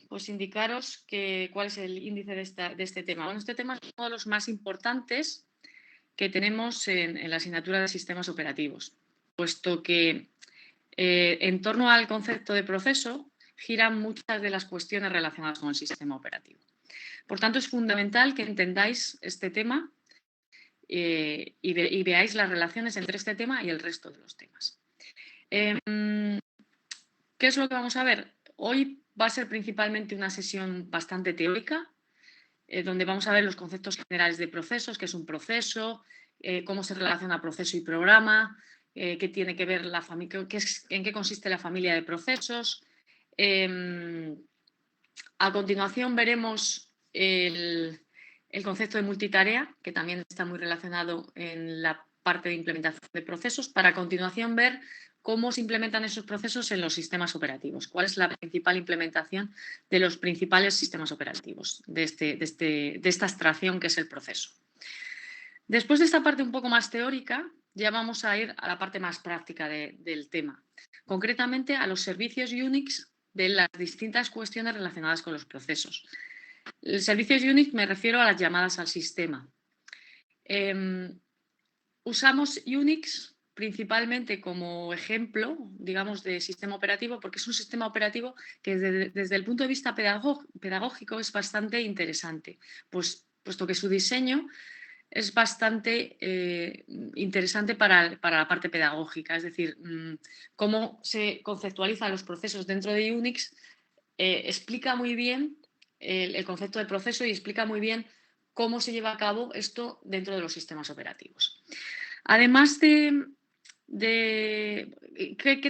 pues indicaros cuál es el índice de este tema. Bueno, este tema es uno de los más importantes que tenemos en la asignatura de sistemas operativos, puesto que en torno al concepto de proceso giran muchas de las cuestiones relacionadas con el sistema operativo. Por tanto, es fundamental que entendáis este tema y veáis las relaciones entre este tema y el resto de los temas. ¿Qué es lo que vamos a ver? Hoy va a ser principalmente una sesión bastante teórica, donde vamos a ver los conceptos generales de procesos, qué es un proceso, cómo se relaciona proceso y programa, qué tiene que ver la familia, en qué consiste la familia de procesos. A continuación veremos el concepto de multitarea, que también está muy relacionado en la parte de implementación de procesos, para a continuación ver cómo se implementan esos procesos en los sistemas operativos, cuál es la principal implementación de los principales sistemas operativos, de esta abstracción que es el proceso. Después de esta parte un poco más teórica, ya vamos a ir a la parte más práctica del tema, concretamente a los servicios Unix de las distintas cuestiones relacionadas con los procesos. El servicios Unix me refiero a las llamadas al sistema. Usamos Unix principalmente como ejemplo, digamos, de sistema operativo, porque es un sistema operativo que desde el punto de vista pedagógico es bastante interesante, puesto que su diseño es bastante interesante para la parte pedagógica, es decir, cómo se conceptualizan los procesos dentro de Unix explica muy bien el concepto de proceso y explica muy bien cómo se lleva a cabo esto dentro de los sistemas operativos. Además ¿qué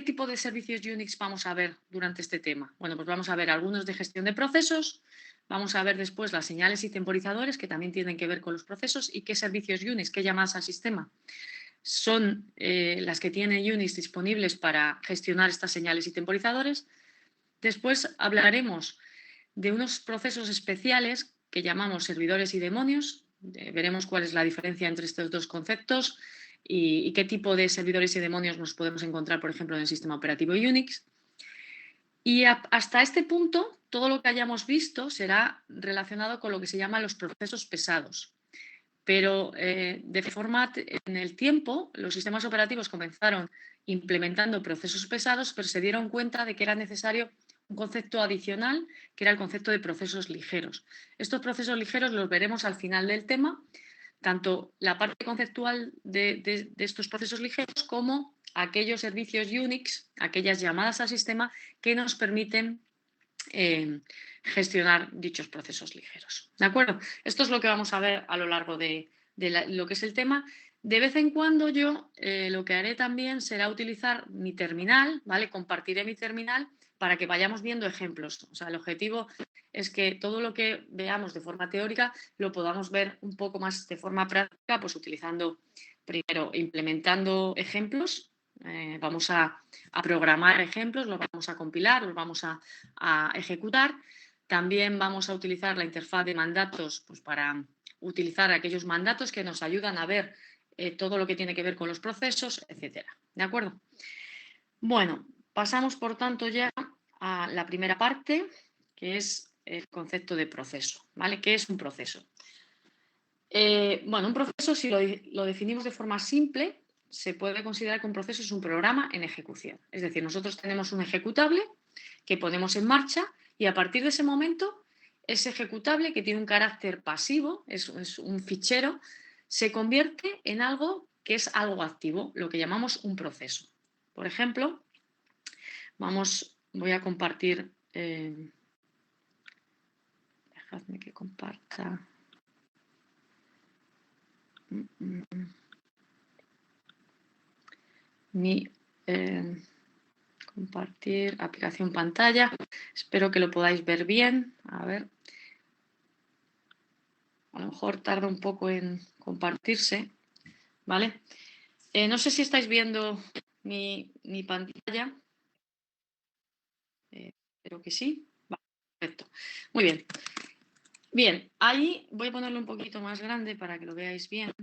tipo de servicios Unix vamos a ver durante este tema? Bueno, pues vamos a ver algunos de gestión de procesos, vamos a ver después las señales y temporizadores que también tienen que ver con los procesos y qué servicios Unix, qué llamadas al sistema son las que tiene Unix disponibles para gestionar estas señales y temporizadores. Después hablaremos de unos procesos especiales que llamamos servidores y demonios. Veremos cuál es la diferencia entre estos dos conceptos y qué tipo de servidores y demonios nos podemos encontrar, por ejemplo, en el sistema operativo Unix. Y hasta este punto, todo lo que hayamos visto será relacionado con lo que se llaman los procesos pesados. Pero en el tiempo, los sistemas operativos comenzaron implementando procesos pesados, pero se dieron cuenta de que era necesario un concepto adicional, que era el concepto de procesos ligeros. Estos procesos ligeros los veremos al final del tema, tanto la parte conceptual de estos procesos ligeros como aquellos servicios Unix, aquellas llamadas al sistema que nos permiten gestionar dichos procesos ligeros. ¿De acuerdo? Esto es lo que vamos a ver a lo largo de lo que es el tema. De vez en cuando yo lo que haré también será utilizar mi terminal, ¿vale? Compartiré mi terminal para que vayamos viendo ejemplos. O sea, el objetivo es que todo lo que veamos de forma teórica lo podamos ver un poco más de forma práctica, pues utilizando primero, implementando ejemplos. Vamos a programar ejemplos, los vamos a compilar, los vamos a ejecutar. También vamos a utilizar la interfaz de mandatos pues, para utilizar aquellos mandatos que nos ayudan a ver todo lo que tiene que ver con los procesos, etcétera. ¿De acuerdo? Bueno, pasamos por tanto ya a la primera parte, que es el concepto de proceso. ¿Vale? ¿Qué es un proceso? Bueno, un proceso, si lo definimos de forma simple, se puede considerar que un proceso es un programa en ejecución. Es decir, nosotros tenemos un ejecutable que ponemos en marcha y a partir de ese momento, ese ejecutable que tiene un carácter pasivo, es un fichero, se convierte en algo que es algo activo, lo que llamamos un proceso. Por ejemplo, voy a compartir, dejadme que comparta. Compartir aplicación pantalla. Espero que lo podáis ver bien. A ver. A lo mejor tarda un poco en compartirse. ¿Vale? No sé si estáis viendo mi pantalla. Espero que sí. Vale, perfecto. Muy bien. Bien, ahí voy a ponerlo un poquito más grande para que lo veáis bien.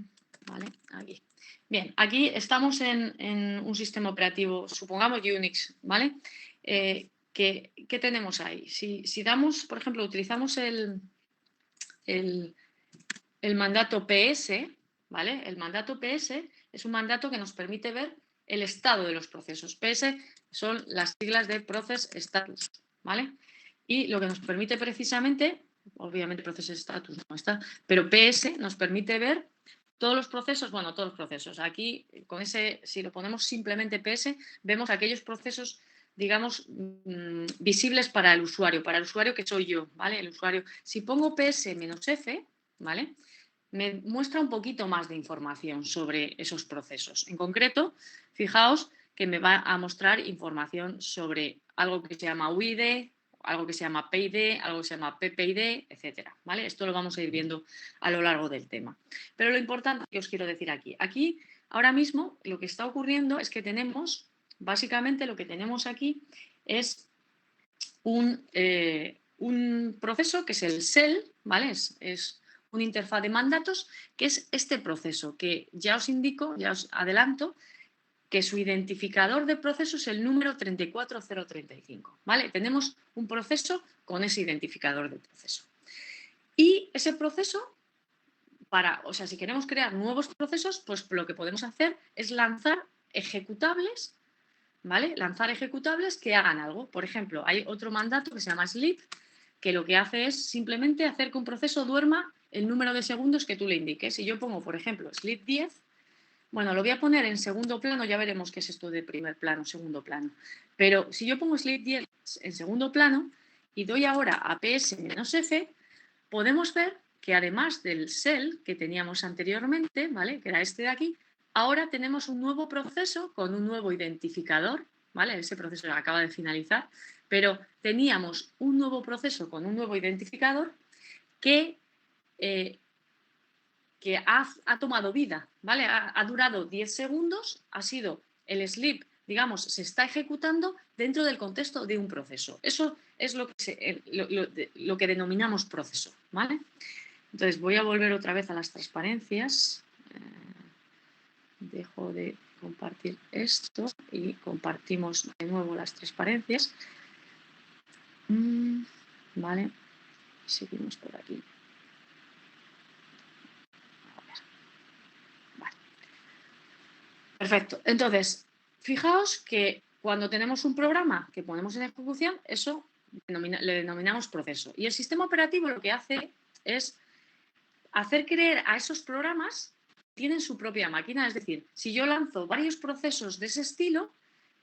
¿Vale? Aquí. Bien, aquí estamos en un sistema operativo, supongamos Unix, ¿vale? ¿qué tenemos ahí? Si damos, por ejemplo, utilizamos el mandato PS, ¿vale? El mandato PS es un mandato que nos permite ver el estado de los procesos. PS son las siglas de Process Status, ¿vale? Y lo que nos permite precisamente, obviamente Process Status no está, pero PS nos permite ver todos los procesos, bueno, todos los procesos. Aquí, con ese, si lo ponemos simplemente PS, vemos aquellos procesos, digamos, visibles para el usuario que soy yo, ¿vale? El usuario. Si pongo PS-F, ¿vale? Me muestra un poquito más de información sobre esos procesos. En concreto, fijaos que me va a mostrar información sobre algo que se llama UID, algo que se llama PID, algo que se llama PPID, etcétera, ¿vale? Esto lo vamos a ir viendo a lo largo del tema. Pero lo importante que os quiero decir aquí, ahora mismo lo que está ocurriendo es que tenemos, básicamente lo que tenemos aquí es un proceso que es el SEL, ¿vale? Es una interfaz de mandatos, que es este proceso, que ya os indico, ya os adelanto, que su identificador de proceso es el número 34035, ¿vale? Tenemos un proceso con ese identificador de proceso. Y ese proceso, si queremos crear nuevos procesos, pues lo que podemos hacer es lanzar ejecutables, ¿vale? Lanzar ejecutables que hagan algo. Por ejemplo, hay otro mandato que se llama sleep, que lo que hace es simplemente hacer que un proceso duerma el número de segundos que tú le indiques. Si yo pongo, por ejemplo, sleep 10, bueno, lo voy a poner en segundo plano, ya veremos qué es esto de primer plano, segundo plano. Pero si yo pongo sleep 10 en segundo plano y doy ahora a PS-F, podemos ver que además del SEL que teníamos anteriormente, ¿vale? Que era este de aquí, ahora tenemos un nuevo proceso con un nuevo identificador, ¿vale? Ese proceso acaba de finalizar, pero teníamos un nuevo proceso con un nuevo identificador que ha tomado vida, ¿vale? Ha durado 10 segundos, ha sido el sleep, digamos, se está ejecutando dentro del contexto de un proceso. Eso es lo que denominamos proceso, ¿vale? Entonces voy a volver otra vez a las transparencias. Dejo de compartir esto y compartimos de nuevo las transparencias. Vale, seguimos por aquí. Vale. Perfecto. Entonces, fijaos que cuando tenemos un programa que ponemos en ejecución, eso le denominamos proceso. Y el sistema operativo lo que hace es hacer creer a esos programas que tienen su propia máquina. Es decir, si yo lanzo varios procesos de ese estilo,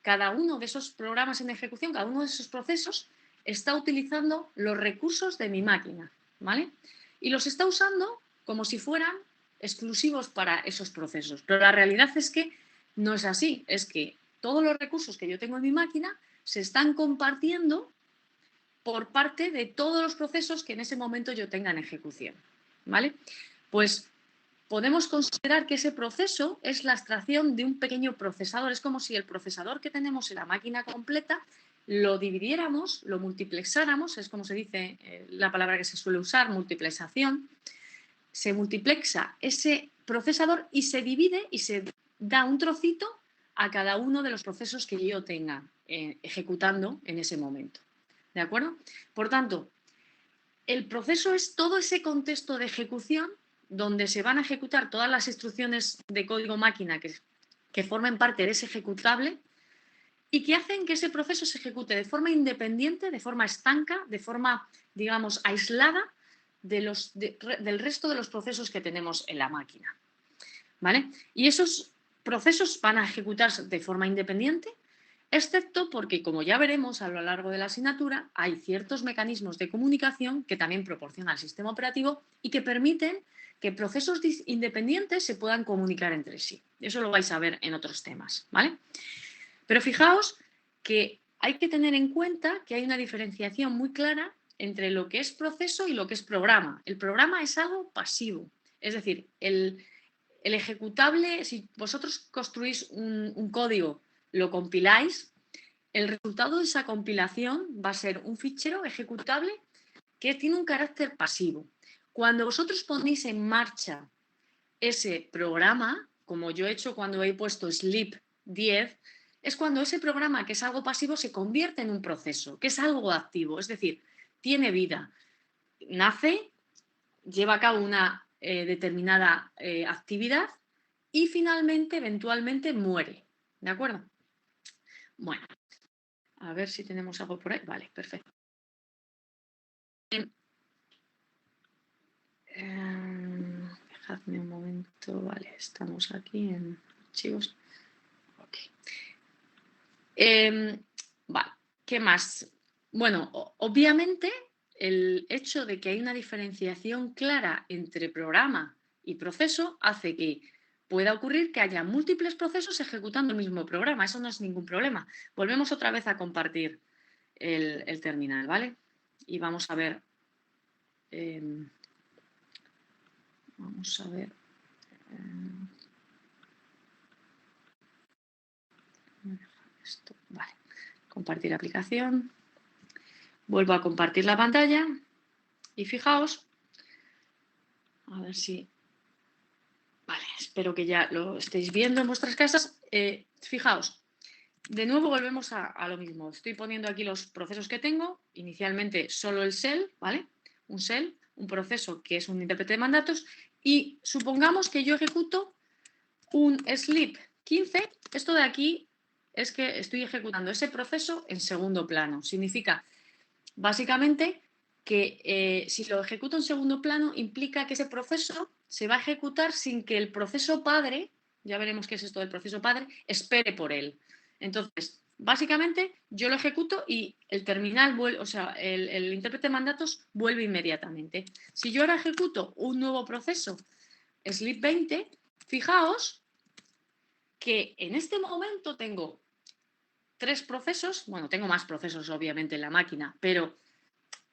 cada uno de esos programas en ejecución, cada uno de esos procesos, está utilizando los recursos de mi máquina, ¿vale? Y los está usando como si fueran exclusivos para esos procesos. Pero la realidad es que no es así. Es que todos los recursos que yo tengo en mi máquina se están compartiendo por parte de todos los procesos que en ese momento yo tenga en ejecución, ¿vale? Pues podemos considerar que ese proceso es la abstracción de un pequeño procesador. Es como si el procesador que tenemos en la máquina completa lo dividiéramos, lo multiplexáramos, es como se dice la palabra que se suele usar, multiplexación. Se multiplexa ese procesador y se divide y se da un trocito a cada uno de los procesos que yo tenga ejecutando en ese momento. ¿De acuerdo? Por tanto, el proceso es todo ese contexto de ejecución donde se van a ejecutar todas las instrucciones de código máquina que formen parte de ese ejecutable y que hacen que ese proceso se ejecute de forma independiente, de forma estanca, de forma, digamos, aislada del resto de los procesos que tenemos en la máquina, ¿vale? Y esos procesos van a ejecutarse de forma independiente, excepto porque, como ya veremos a lo largo de la asignatura, hay ciertos mecanismos de comunicación que también proporciona el sistema operativo y que permiten que procesos independientes se puedan comunicar entre sí. Eso lo vais a ver en otros temas, ¿vale? Pero fijaos que hay que tener en cuenta que hay una diferenciación muy clara entre lo que es proceso y lo que es programa. El programa es algo pasivo, es decir, el ejecutable, si vosotros construís un código, lo compiláis, el resultado de esa compilación va a ser un fichero ejecutable que tiene un carácter pasivo. Cuando vosotros ponéis en marcha ese programa, como yo he hecho cuando he puesto sleep 10, es cuando ese programa, que es algo pasivo, se convierte en un proceso, que es algo activo, es decir, tiene vida, nace, lleva a cabo una determinada actividad y finalmente, eventualmente, muere. ¿De acuerdo? Bueno, a ver si tenemos algo por ahí. Vale, perfecto. Dejadme un momento. Vale, estamos aquí en archivos. Ok. Vale, ¿qué más? Bueno, obviamente el hecho de que hay una diferenciación clara entre programa y proceso hace que pueda ocurrir que haya múltiples procesos ejecutando el mismo programa. Eso no es ningún problema. Volvemos otra vez a compartir el terminal, ¿vale? Y vamos a ver. Vamos a ver. Esto. Vale. Compartir aplicación. Vuelvo a compartir la pantalla. Y fijaos. A ver si. Vale, espero que ya lo estéis viendo en vuestras casas. Fijaos, de nuevo volvemos a lo mismo. Estoy poniendo aquí los procesos que tengo. Inicialmente solo el shell, ¿vale? Un shell, un proceso que es un intérprete de mandatos. Y supongamos que yo ejecuto un sleep 15. Esto de aquí es que estoy ejecutando ese proceso en segundo plano. Significa, básicamente, que si lo ejecuto en segundo plano implica que ese proceso se va a ejecutar sin que el proceso padre, ya veremos qué es esto del proceso padre, espere por él. Entonces, básicamente yo lo ejecuto y el terminal vuelve, o sea, el intérprete de mandatos vuelve inmediatamente. Si yo ahora ejecuto un nuevo proceso, sleep 20, fijaos que en este momento tengo 3 procesos, bueno, tengo más procesos obviamente en la máquina, pero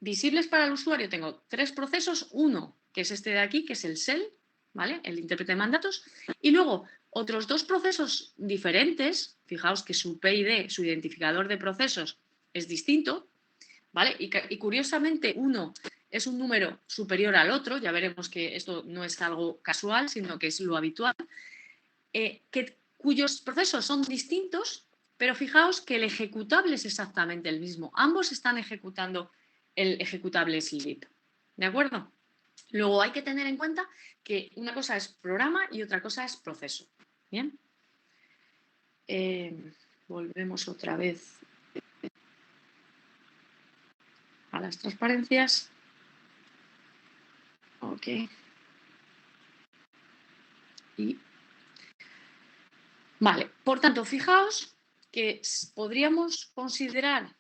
visibles para el usuario tengo 3 procesos, uno que es este de aquí, que es el shell, ¿vale? El intérprete de mandatos, y luego otros 2 procesos diferentes, fijaos que su PID, su identificador de procesos, es distinto, ¿vale? Y curiosamente uno es un número superior al otro, ya veremos que esto no es algo casual, sino que es lo habitual, cuyos procesos son distintos, pero fijaos que el ejecutable es exactamente el mismo. Ambos están ejecutando el ejecutable sleep. ¿De acuerdo? Luego hay que tener en cuenta que una cosa es programa y otra cosa es proceso. ¿Bien? Volvemos otra vez a las transparencias. Ok. Y vale, por tanto, fijaos que podríamos considerar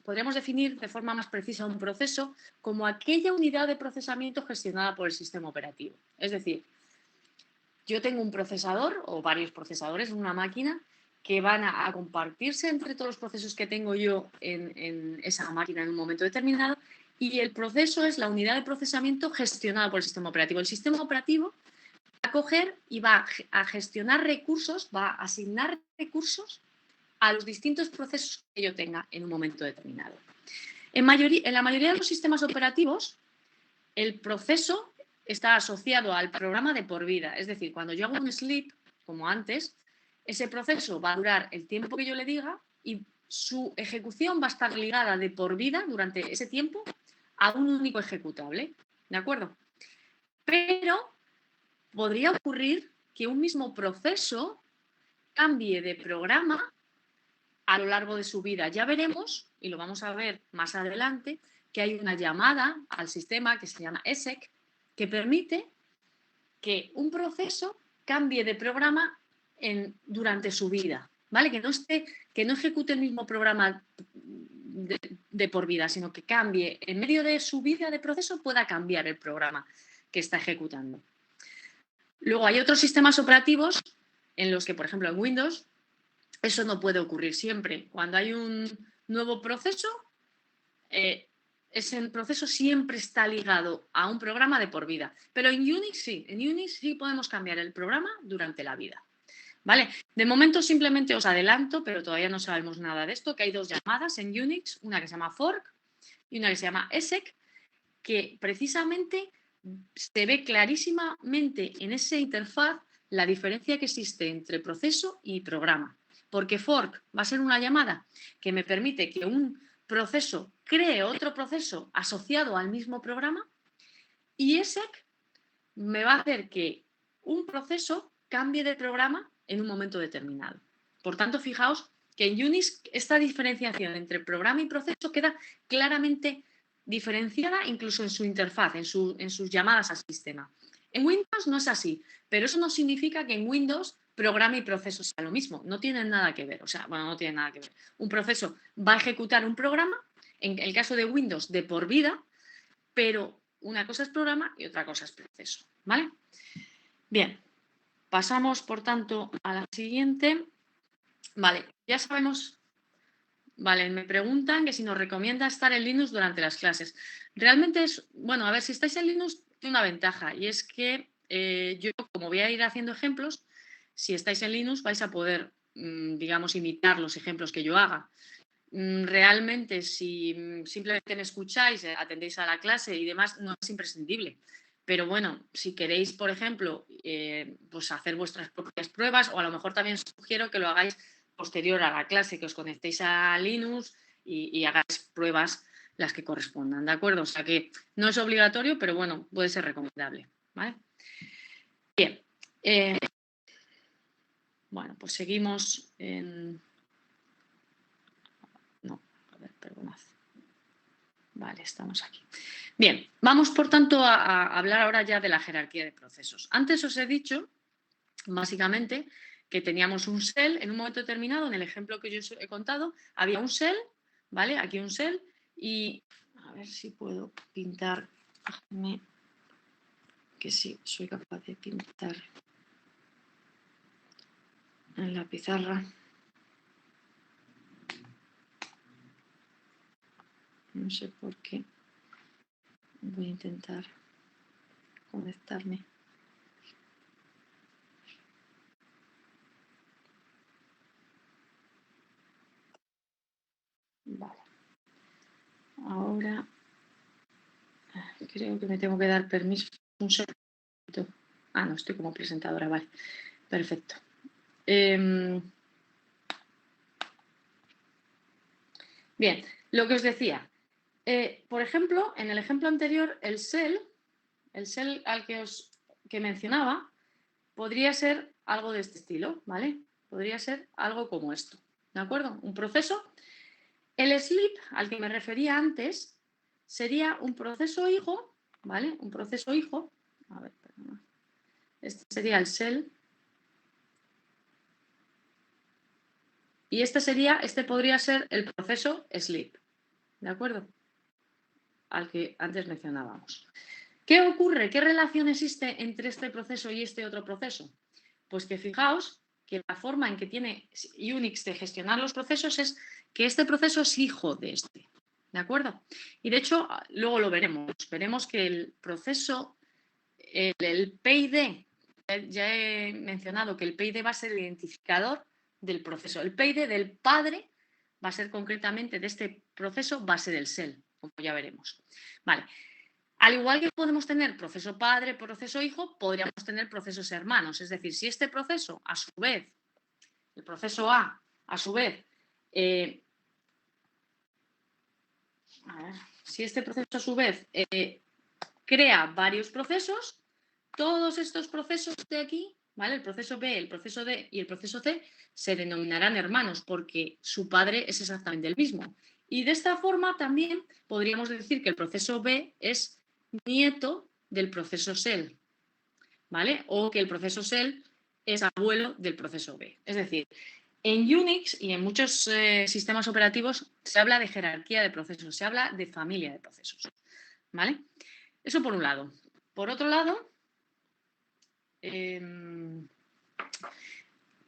podríamos definir de forma más precisa un proceso como aquella unidad de procesamiento gestionada por el sistema operativo. Es decir, yo tengo un procesador o varios procesadores en una máquina que van a compartirse entre todos los procesos que tengo yo en esa máquina en un momento determinado, y el proceso es la unidad de procesamiento gestionada por el sistema operativo. El sistema operativo va a coger y va a gestionar recursos, va a asignar recursos a los distintos procesos que yo tenga en un momento determinado. En la mayoría de los sistemas operativos, el proceso está asociado al programa de por vida. Es decir, cuando yo hago un sleep, como antes, ese proceso va a durar el tiempo que yo le diga y su ejecución va a estar ligada de por vida durante ese tiempo a un único ejecutable. ¿De acuerdo? Pero podría ocurrir que un mismo proceso cambie de programa a lo largo de su vida. Ya veremos, y lo vamos a ver más adelante, que hay una llamada al sistema que se llama ESEC, que permite que un proceso cambie de programa durante su vida, ¿vale? Que no ejecute el mismo programa de por vida, sino que cambie, en medio de su vida de proceso, pueda cambiar el programa que está ejecutando. Luego hay otros sistemas operativos en los que, por ejemplo, en Windows, eso no puede ocurrir siempre. Cuando hay un nuevo proceso, ese proceso siempre está ligado a un programa de por vida. Pero en Unix sí podemos cambiar el programa durante la vida. ¿Vale? De momento simplemente os adelanto, pero todavía no sabemos nada de esto, que hay 2 llamadas en Unix, una que se llama fork y una que se llama exec, que precisamente se ve clarísimamente en esa interfaz la diferencia que existe entre proceso y programa. porque fork va a ser una llamada que me permite que un proceso cree otro proceso asociado al mismo programa, y exec me va a hacer que un proceso cambie de programa en un momento determinado. Por tanto, fijaos que en Unix esta diferenciación entre programa y proceso queda claramente diferenciada incluso en su interfaz, en sus llamadas al sistema. En Windows no es así, pero eso no significa que en Windows programa y proceso sea lo mismo. No tienen nada que ver. O sea, bueno, no tienen nada que ver. Un proceso va a ejecutar un programa, en el caso de Windows, de por vida, pero una cosa es programa y otra cosa es proceso. ¿Vale? Bien, pasamos, por tanto, a la siguiente. Vale, ya sabemos. Vale, me preguntan que si nos recomienda estar en Linux durante las clases. Realmente es, bueno, a ver, si estáis en Linux tiene una ventaja, y es que yo, como voy a ir haciendo ejemplos, si estáis en Linux vais a poder, digamos, imitar los ejemplos que yo haga. Realmente, si simplemente me escucháis, atendéis a la clase y demás, no es imprescindible. Pero bueno, si queréis, por ejemplo, pues hacer vuestras propias pruebas, o a lo mejor también os sugiero que lo hagáis posterior a la clase, que os conectéis a Linux y hagáis pruebas las que correspondan, ¿de acuerdo? O sea que no es obligatorio, pero bueno, puede ser recomendable, ¿vale? Bien. Bueno, pues seguimos en... No, a ver, perdonad. Vale, estamos aquí. Bien, vamos por tanto a hablar ahora ya de la jerarquía de procesos. Antes os he dicho, básicamente, que teníamos un shell en un momento determinado. En el ejemplo que yo os he contado, había un shell, ¿vale? Aquí un shell, y a ver si puedo pintar, que sí, soy capaz de pintar en la pizarra. No sé por qué. Voy a intentar conectarme. Vale. Ahora creo que me tengo que dar permiso un segundo. Ah, no, estoy como presentadora, vale. Perfecto. Bien, lo que os decía. Por ejemplo, en el ejemplo anterior, el shell al que mencionaba, podría ser algo de este estilo, ¿vale? Podría ser algo como esto, ¿de acuerdo? Un proceso. El sleep al que me refería antes sería un proceso hijo, ¿vale? Un proceso hijo. A ver, perdona. Este sería el shell. Y este podría ser el proceso sleep, ¿de acuerdo? Al que antes mencionábamos. ¿Qué ocurre? ¿Qué relación existe entre este proceso y este otro proceso? Pues que fijaos que la forma en que tiene Unix de gestionar los procesos es que este proceso es hijo de este, ¿de acuerdo? Y de hecho, luego lo veremos. Veremos que el proceso, el PID, ya he mencionado que el PID va a ser el identificador del proceso. El PID del padre va a ser concretamente de este proceso, va a ser el shell, como ya veremos. Vale. Al igual que podemos tener proceso padre, proceso hijo, podríamos tener procesos hermanos. Es decir, si este proceso, a su vez, el proceso A su vez, si este proceso a su vez crea varios procesos, todos estos procesos de aquí, ¿vale? El proceso B, el proceso D y el proceso C se denominarán hermanos porque su padre es exactamente el mismo. Y de esta forma también podríamos decir que el proceso B es nieto del proceso shell, ¿vale? O que el proceso shell es abuelo del proceso B. Es decir, en Unix y en muchos sistemas operativos se habla de jerarquía de procesos, se habla de familia de procesos, ¿vale? Eso por un lado. Por otro lado,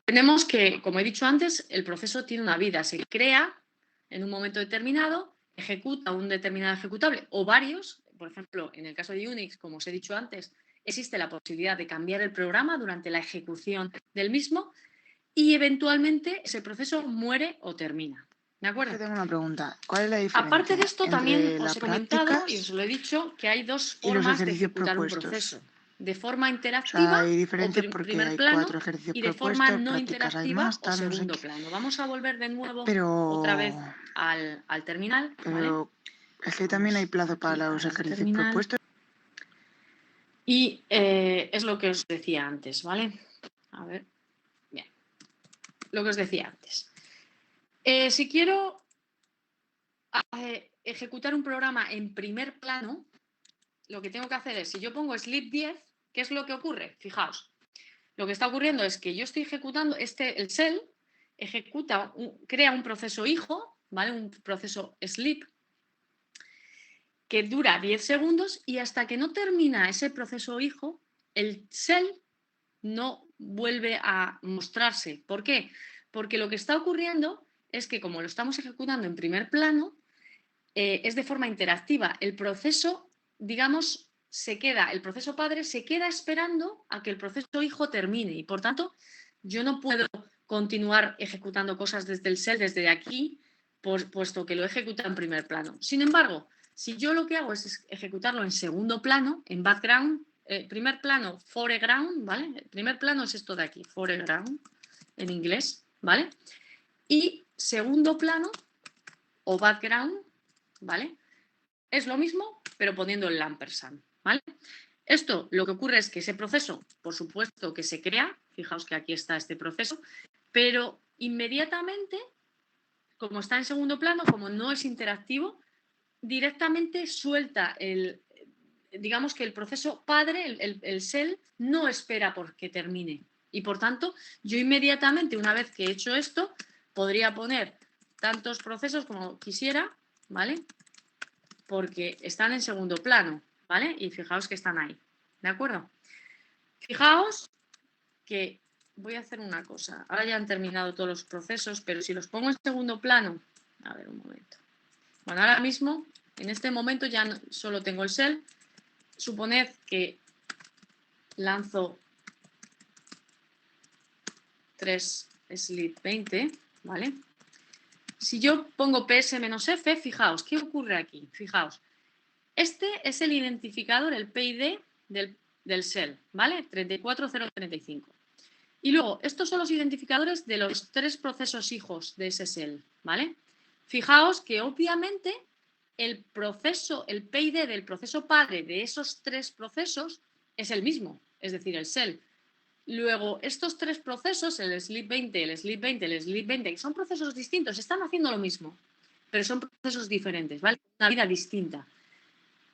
tenemos que, como he dicho antes, el proceso tiene una vida, se crea en un momento determinado, ejecuta un determinado ejecutable o varios. Por ejemplo, en el caso de Unix, como os he dicho antes, existe la posibilidad de cambiar el programa durante la ejecución del mismo y eventualmente ese proceso muere o termina. ¿De acuerdo? Yo tengo una pregunta. ¿Cuál es la diferencia Aparte de esto, también entre os las he comentado y prácticas os lo he dicho que hay dos y los formas de ejercicios ejecutar un propuestos? proceso. de forma O sea, interactiva hay o diferencias porque primer hay plano 4 ejercicios y de forma propuestos, no prácticas hay interactiva más, o tal, no sé segundo qué. plano. Vamos a volver de nuevo otra vez Pero, al terminal, ¿vale? es que también hay Vamos plazo para aquí los al ejercicios terminal. propuestos. Y es lo que os decía antes, ¿vale? A ver, bien. Lo que os decía antes. Si quiero ejecutar un programa en primer plano, lo que tengo que hacer es, si yo pongo sleep 10, ¿qué es lo que ocurre? Fijaos, lo que está ocurriendo es que yo estoy ejecutando, el shell crea un proceso hijo, ¿vale? Un proceso sleep que dura 10 segundos y hasta que no termina ese proceso hijo, el shell no vuelve a mostrarse. ¿Por qué? Porque lo que está ocurriendo es que como lo estamos ejecutando en primer plano, es de forma interactiva. El proceso, digamos, el proceso padre se queda esperando a que el proceso hijo termine y por tanto yo no puedo continuar ejecutando cosas desde el shell, desde aquí, puesto que lo ejecuta en primer plano. Sin embargo, si yo lo que hago es ejecutarlo en segundo plano, en background, primer plano, foreground, ¿vale? El primer plano es esto de aquí, foreground, en inglés, ¿vale? Y segundo plano o background, ¿vale? Es lo mismo, pero poniendo el ampersand, ¿vale? Esto lo que ocurre es que ese proceso, por supuesto que se crea, fijaos que aquí está este proceso, pero inmediatamente, como está en segundo plano, como no es interactivo, directamente suelta digamos que el proceso padre, el shell, no espera por que termine. Y por tanto, yo inmediatamente, una vez que he hecho esto, podría poner tantos procesos como quisiera, ¿vale? Porque están en segundo plano, ¿vale? Y fijaos que están ahí, ¿de acuerdo? Fijaos que voy a hacer una cosa. Ahora ya han terminado todos los procesos, pero si los pongo en segundo plano, a ver un momento. Bueno, ahora mismo, en este momento ya solo tengo el shell. Suponed que lanzo 3 sleep 20, ¿vale? Si yo pongo ps-f, fijaos, ¿qué ocurre aquí? Fijaos, este es el identificador, el PID del shell, ¿vale? 34035. Y luego, estos son los identificadores de los 3 procesos hijos de ese shell, ¿vale? Fijaos que obviamente el PID del proceso padre de esos 3 procesos es el mismo, es decir, el shell. Luego, estos 3 procesos, el sleep 20, el sleep 20, el sleep 20, que son procesos distintos, están haciendo lo mismo, pero son procesos diferentes, ¿vale? Una vida distinta.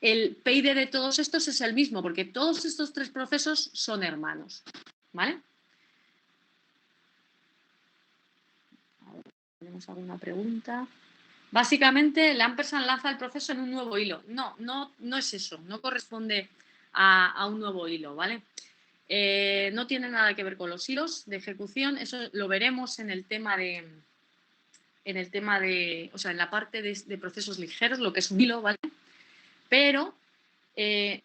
El PID de todos estos es el mismo, porque todos estos 3 procesos son hermanos, ¿vale? A ver, ¿tenemos alguna pregunta? Básicamente, el ampersand lanza el proceso en un nuevo hilo. No es eso, no corresponde a un nuevo hilo, ¿vale? No tiene nada que ver con los hilos de ejecución, eso lo veremos en el tema de, o sea, en la parte de procesos ligeros, lo que es un hilo, ¿vale? Pero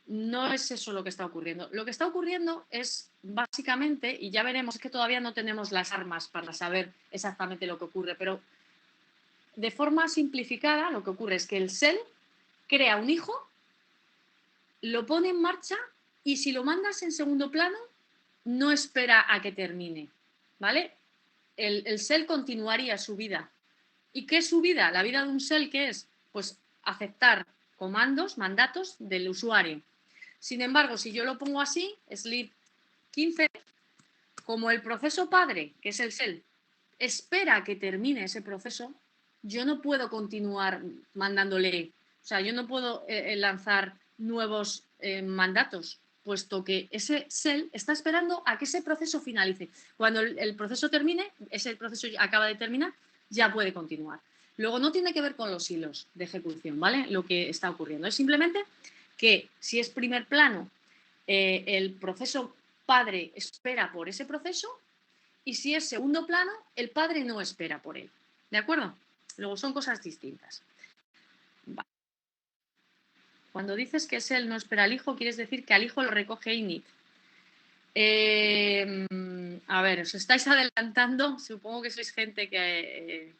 no es eso lo que está ocurriendo. Lo que está ocurriendo es básicamente, y ya veremos, es que todavía no tenemos las armas para saber exactamente lo que ocurre, pero de forma simplificada lo que ocurre es que el shell crea un hijo, lo pone en marcha y si lo mandas en segundo plano, no espera a que termine, ¿vale? El shell continuaría su vida. ¿Y qué es su vida? La vida de un shell, ¿qué es? Pues aceptar comandos, mandatos del usuario. Sin embargo, si yo lo pongo así, sleep 15, como el proceso padre, que es el shell, espera a que termine ese proceso, yo no puedo continuar mandándole, o sea, yo no puedo lanzar nuevos mandatos, puesto que ese shell está esperando a que ese proceso finalice. Cuando el proceso termine, ese proceso acaba de terminar, ya puede continuar. Luego no tiene que ver con los hilos de ejecución, ¿vale? Lo que está ocurriendo es simplemente que si es primer plano, el proceso padre espera por ese proceso y si es segundo plano, el padre no espera por él. ¿De acuerdo? Luego son cosas distintas. Vale. Cuando dices que es él no espera al hijo, quieres decir que al hijo lo recoge init. A ver, os estáis adelantando, supongo que sois gente que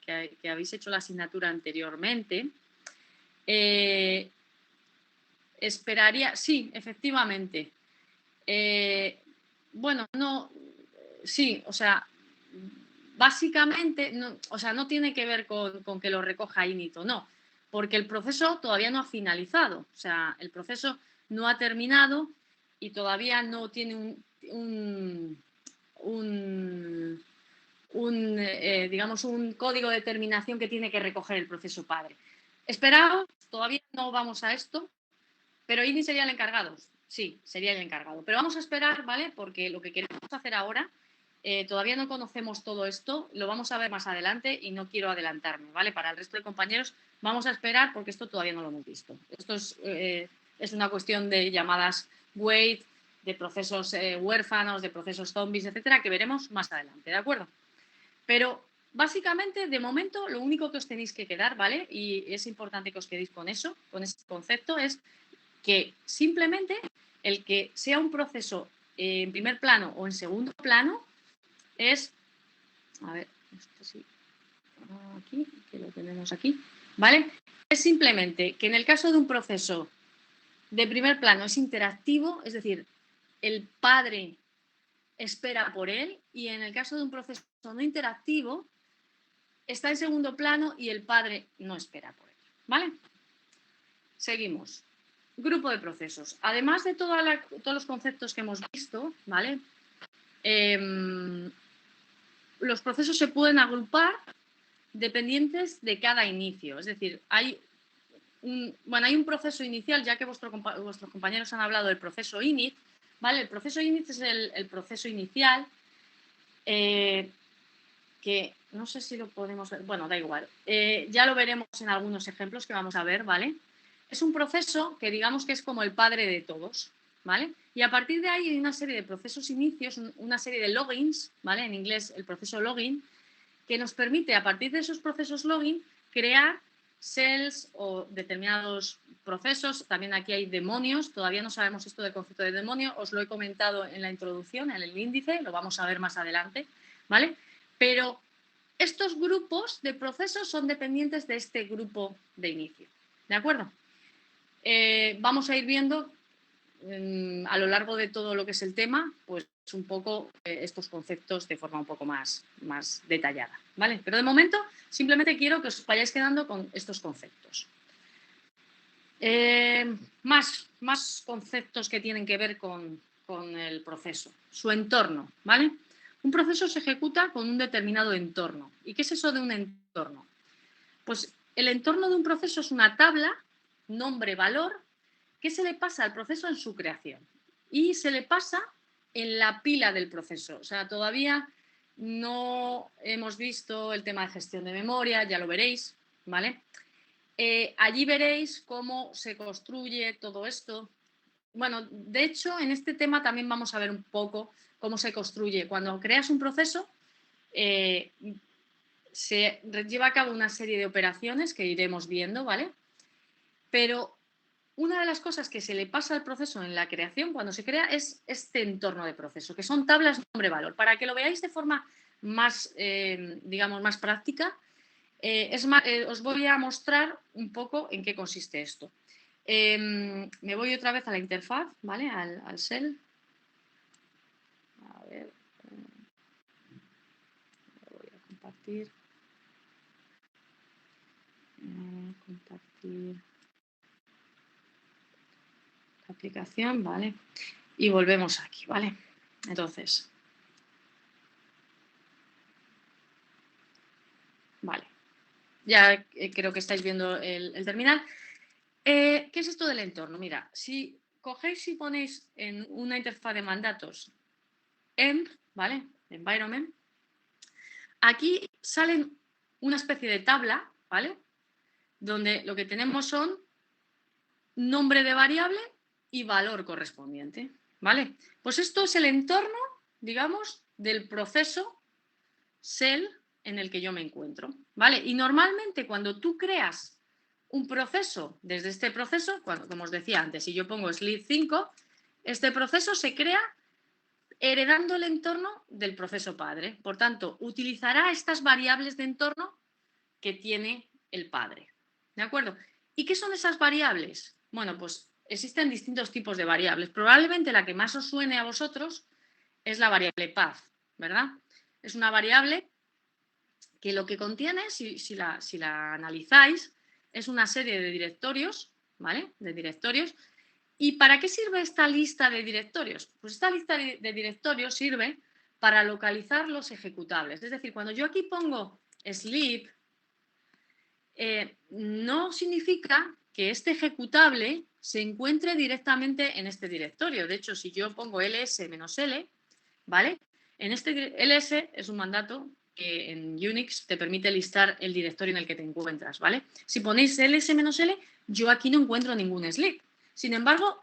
habéis hecho la asignatura anteriormente. Esperaría, sí, efectivamente. Bueno, no, sí, o sea, básicamente, no, o sea, no tiene que ver con que lo recoja INIT o no, porque el proceso todavía no ha finalizado, o sea, el proceso no ha terminado y todavía no tiene digamos, un código de terminación que tiene que recoger el proceso padre. Esperaos, todavía no vamos a esto, pero INI sería el encargado. Sí, sería el encargado. Pero vamos a esperar, ¿vale? Porque lo que queremos hacer ahora, todavía no conocemos todo esto, lo vamos a ver más adelante y no quiero adelantarme, ¿vale? Para el resto de compañeros vamos a esperar porque esto todavía no lo hemos visto. Esto es una cuestión de llamadas wait, de procesos huérfanos, de procesos zombies, etcétera, que veremos más adelante, ¿de acuerdo? Pero básicamente, de momento, lo único que os tenéis que quedar, ¿vale? Y es importante que os quedéis con eso, con ese concepto, es que simplemente el que sea un proceso en primer plano o en segundo plano es, a ver, esto sí, aquí, que lo tenemos aquí, ¿vale? Es simplemente que en el caso de un proceso de primer plano es interactivo, es decir, el padre espera por él, y en el caso de un proceso no interactivo está en segundo plano y el padre no espera por él, ¿vale? Seguimos. Grupo de procesos. Además de todos los conceptos que hemos visto, ¿vale? Los procesos se pueden agrupar dependientes de cada inicio. Es decir, hay un proceso inicial, ya que vuestros compañeros han hablado del proceso init, ¿vale? El proceso init es el proceso inicial que no sé si lo podemos ver, bueno, da igual. Ya lo veremos en algunos ejemplos que vamos a ver, ¿vale? Es un proceso que digamos que es como el padre de todos, ¿vale? Y a partir de ahí hay una serie de procesos inicios, una serie de logins, ¿vale? En inglés el proceso login, que nos permite a partir de esos procesos login crear cells o determinados procesos. También aquí hay demonios, todavía no sabemos esto del concepto de demonio, os lo he comentado en la introducción, en el índice, lo vamos a ver más adelante, ¿vale? Pero estos grupos de procesos son dependientes de este grupo de inicio, ¿de acuerdo? Vamos a ir viendo a lo largo de todo lo que es el tema, pues un poco estos conceptos de forma un poco más detallada, ¿vale? Pero de momento simplemente quiero que os vayáis quedando con estos conceptos. Más conceptos que tienen que ver con el proceso. Su entorno, ¿vale? Un proceso se ejecuta con un determinado entorno. ¿Y qué es eso de un entorno? Pues el entorno de un proceso es una tabla, nombre, valor, que se le pasa al proceso en su creación y se le pasa en la pila del proceso. O sea, todavía no hemos visto el tema de gestión de memoria, ya lo veréis, ¿vale? Allí veréis cómo se construye todo esto. Bueno, de hecho, en este tema también vamos a ver un poco cómo se construye. Cuando creas un proceso, se lleva a cabo una serie de operaciones que iremos viendo, ¿vale? Pero una de las cosas que se le pasa al proceso en la creación, cuando se crea, es este entorno de proceso, que son tablas nombre-valor. Para que lo veáis de forma más, digamos, más práctica, os voy a mostrar un poco en qué consiste esto. Me voy otra vez a la interfaz, ¿vale? Al shell. A ver. Lo voy a compartir. Compartir la aplicación, ¿vale? Y volvemos aquí, ¿vale? Entonces, vale. Ya creo que estáis viendo el terminal. ¿Qué es esto del entorno? Mira, si cogéis y ponéis en una interfaz de mandatos env, ¿vale? Environment, aquí salen una especie de tabla, ¿vale? Donde lo que tenemos son nombre de variable y valor correspondiente, ¿vale? Pues esto es el entorno, digamos, del proceso cell en el que yo me encuentro, ¿vale? Y normalmente cuando tú creas un proceso, desde este proceso, como os decía antes, si yo pongo sleep 5, este proceso se crea heredando el entorno del proceso padre. Por tanto, utilizará estas variables de entorno que tiene el padre. ¿De acuerdo? ¿Y qué son esas variables? Bueno, pues existen distintos tipos de variables. Probablemente la que más os suene a vosotros es la variable path, ¿verdad? Es una variable que lo que contiene, si la analizáis, es una serie de directorios, ¿vale? De directorios. ¿Y para qué sirve esta lista de directorios? Pues esta lista de directorios sirve para localizar los ejecutables. Es decir, cuando yo aquí pongo sleep, no significa que este ejecutable se encuentre directamente en este directorio. De hecho, si yo pongo ls-l, ¿vale? En este ls es un mandato que en Unix te permite listar el directorio en el que te encuentras, ¿vale? Si ponéis ls-l, yo aquí no encuentro ningún sleep. Sin embargo,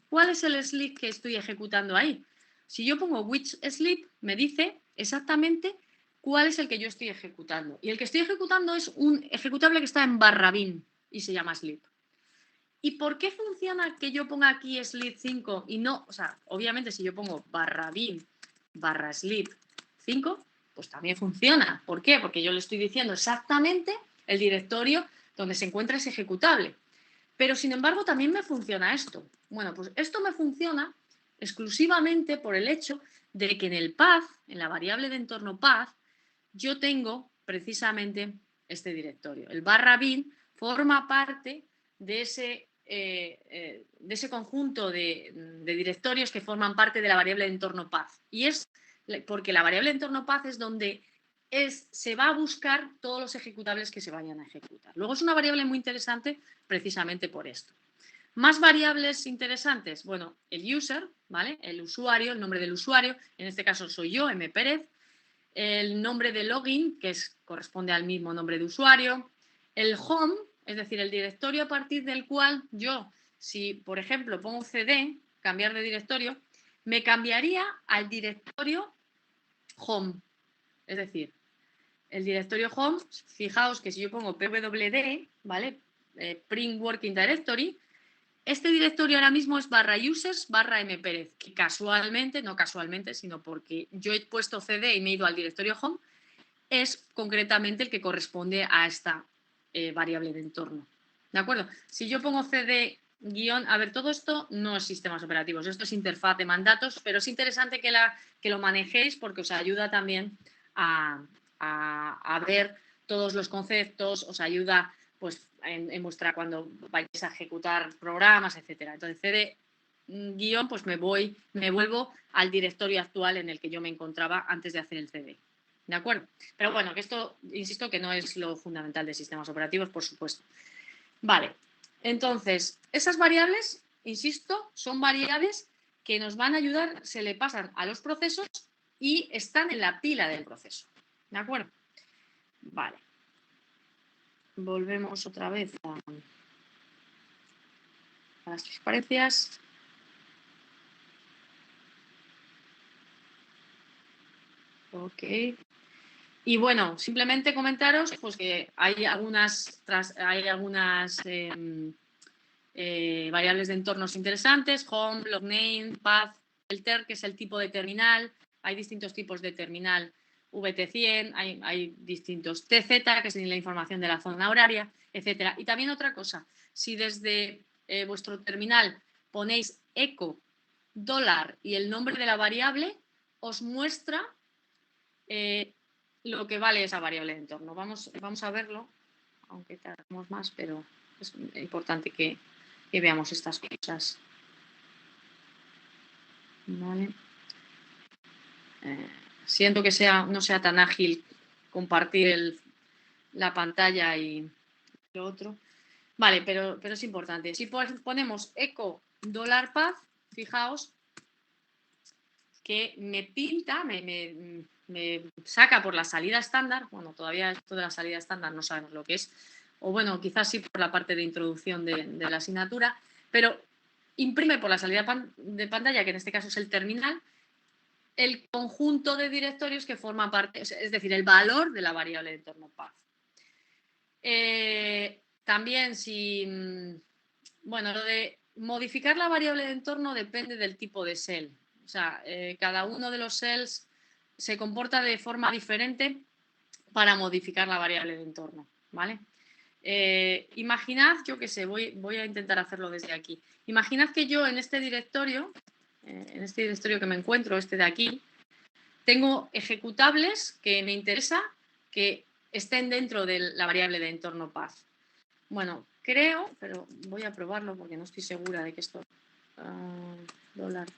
¿cuál es el sleep que estoy ejecutando ahí? Si yo pongo which sleep, me dice exactamente cuál es el que yo estoy ejecutando. Y el que estoy ejecutando es un ejecutable que está en /bin y se llama sleep. ¿Y por qué funciona que yo ponga aquí sleep 5 y no? O sea, obviamente si yo pongo /bin /sleep 5, pues también funciona. ¿Por qué? Porque yo le estoy diciendo exactamente el directorio donde se encuentra ese ejecutable. Pero sin embargo también me funciona esto. Bueno, pues esto me funciona exclusivamente por el hecho de que en el path, en la variable de entorno path, yo tengo precisamente este directorio. El /bin forma parte de ese conjunto de directorios que forman parte de la variable de entorno path. Y es porque la variable de entorno path es donde se va a buscar todos los ejecutables que se vayan a ejecutar. Luego es una variable muy interesante precisamente por esto. Más variables interesantes, bueno, el user, ¿vale? El usuario, el nombre del usuario, en este caso soy yo, M. Pérez, el nombre de login, que corresponde al mismo nombre de usuario, el home, es decir, el directorio a partir del cual yo, si por ejemplo pongo cd, cambiar de directorio, me cambiaría al directorio home, es decir, el directorio home, fijaos que si yo pongo pwd, ¿vale? Print Working Directory, este directorio ahora mismo es /users /mpérez, que casualmente, no casualmente, sino porque yo he puesto cd y me he ido al directorio home, es concretamente el que corresponde a esta variable de entorno. ¿De acuerdo? Si yo pongo cd guión, a ver, todo esto no es sistemas operativos, esto es interfaz de mandatos, pero es interesante que lo manejéis porque os ayuda también a ver todos los conceptos, os ayuda pues en vuestra cuando vais a ejecutar programas, etcétera. Entonces cd guión, pues me vuelvo al directorio actual en el que yo me encontraba antes de hacer el cd. ¿De acuerdo? Pero bueno, que esto, insisto, que no es lo fundamental de sistemas operativos, por supuesto. Vale, entonces, esas variables, insisto, son variables que nos van a ayudar, se le pasan a los procesos y están en la pila del proceso. ¿De acuerdo? Vale. Volvemos otra vez a las transparencias. Ok. Y bueno, simplemente comentaros pues, que hay algunas variables de entornos interesantes, home, logname, path, filter, que es el tipo de terminal, hay distintos tipos de terminal, VT100, hay distintos TZ, que es la información de la zona horaria, etcétera. Y también otra cosa, si desde vuestro terminal ponéis echo $, y el nombre de la variable, os muestra lo que vale esa variable de entorno. Vamos a verlo, aunque tardemos más, pero es importante que veamos estas cosas. Vale. Siento que no sea tan ágil compartir la pantalla y lo otro. Vale, pero es importante. Si ponemos echo $path, fijaos que me pinta, me saca por la salida estándar. Bueno, todavía esto de la salida estándar no sabemos lo que es. O bueno, quizás sí por la parte de introducción de la asignatura, pero imprime por la salida de pantalla, que en este caso es el terminal, el conjunto de directorios que forman parte, es decir, el valor de la variable de entorno path. También bueno, lo de modificar la variable de entorno depende del tipo de cell. O sea, cada uno de los cells se comporta de forma diferente para modificar la variable de entorno, ¿vale? Imaginad, yo qué sé, voy a intentar hacerlo desde aquí. Imaginad que yo en este directorio que me encuentro, este de aquí, tengo ejecutables que me interesa que estén dentro de la variable de entorno path. Bueno, creo, pero voy a probarlo porque no estoy segura de que esto...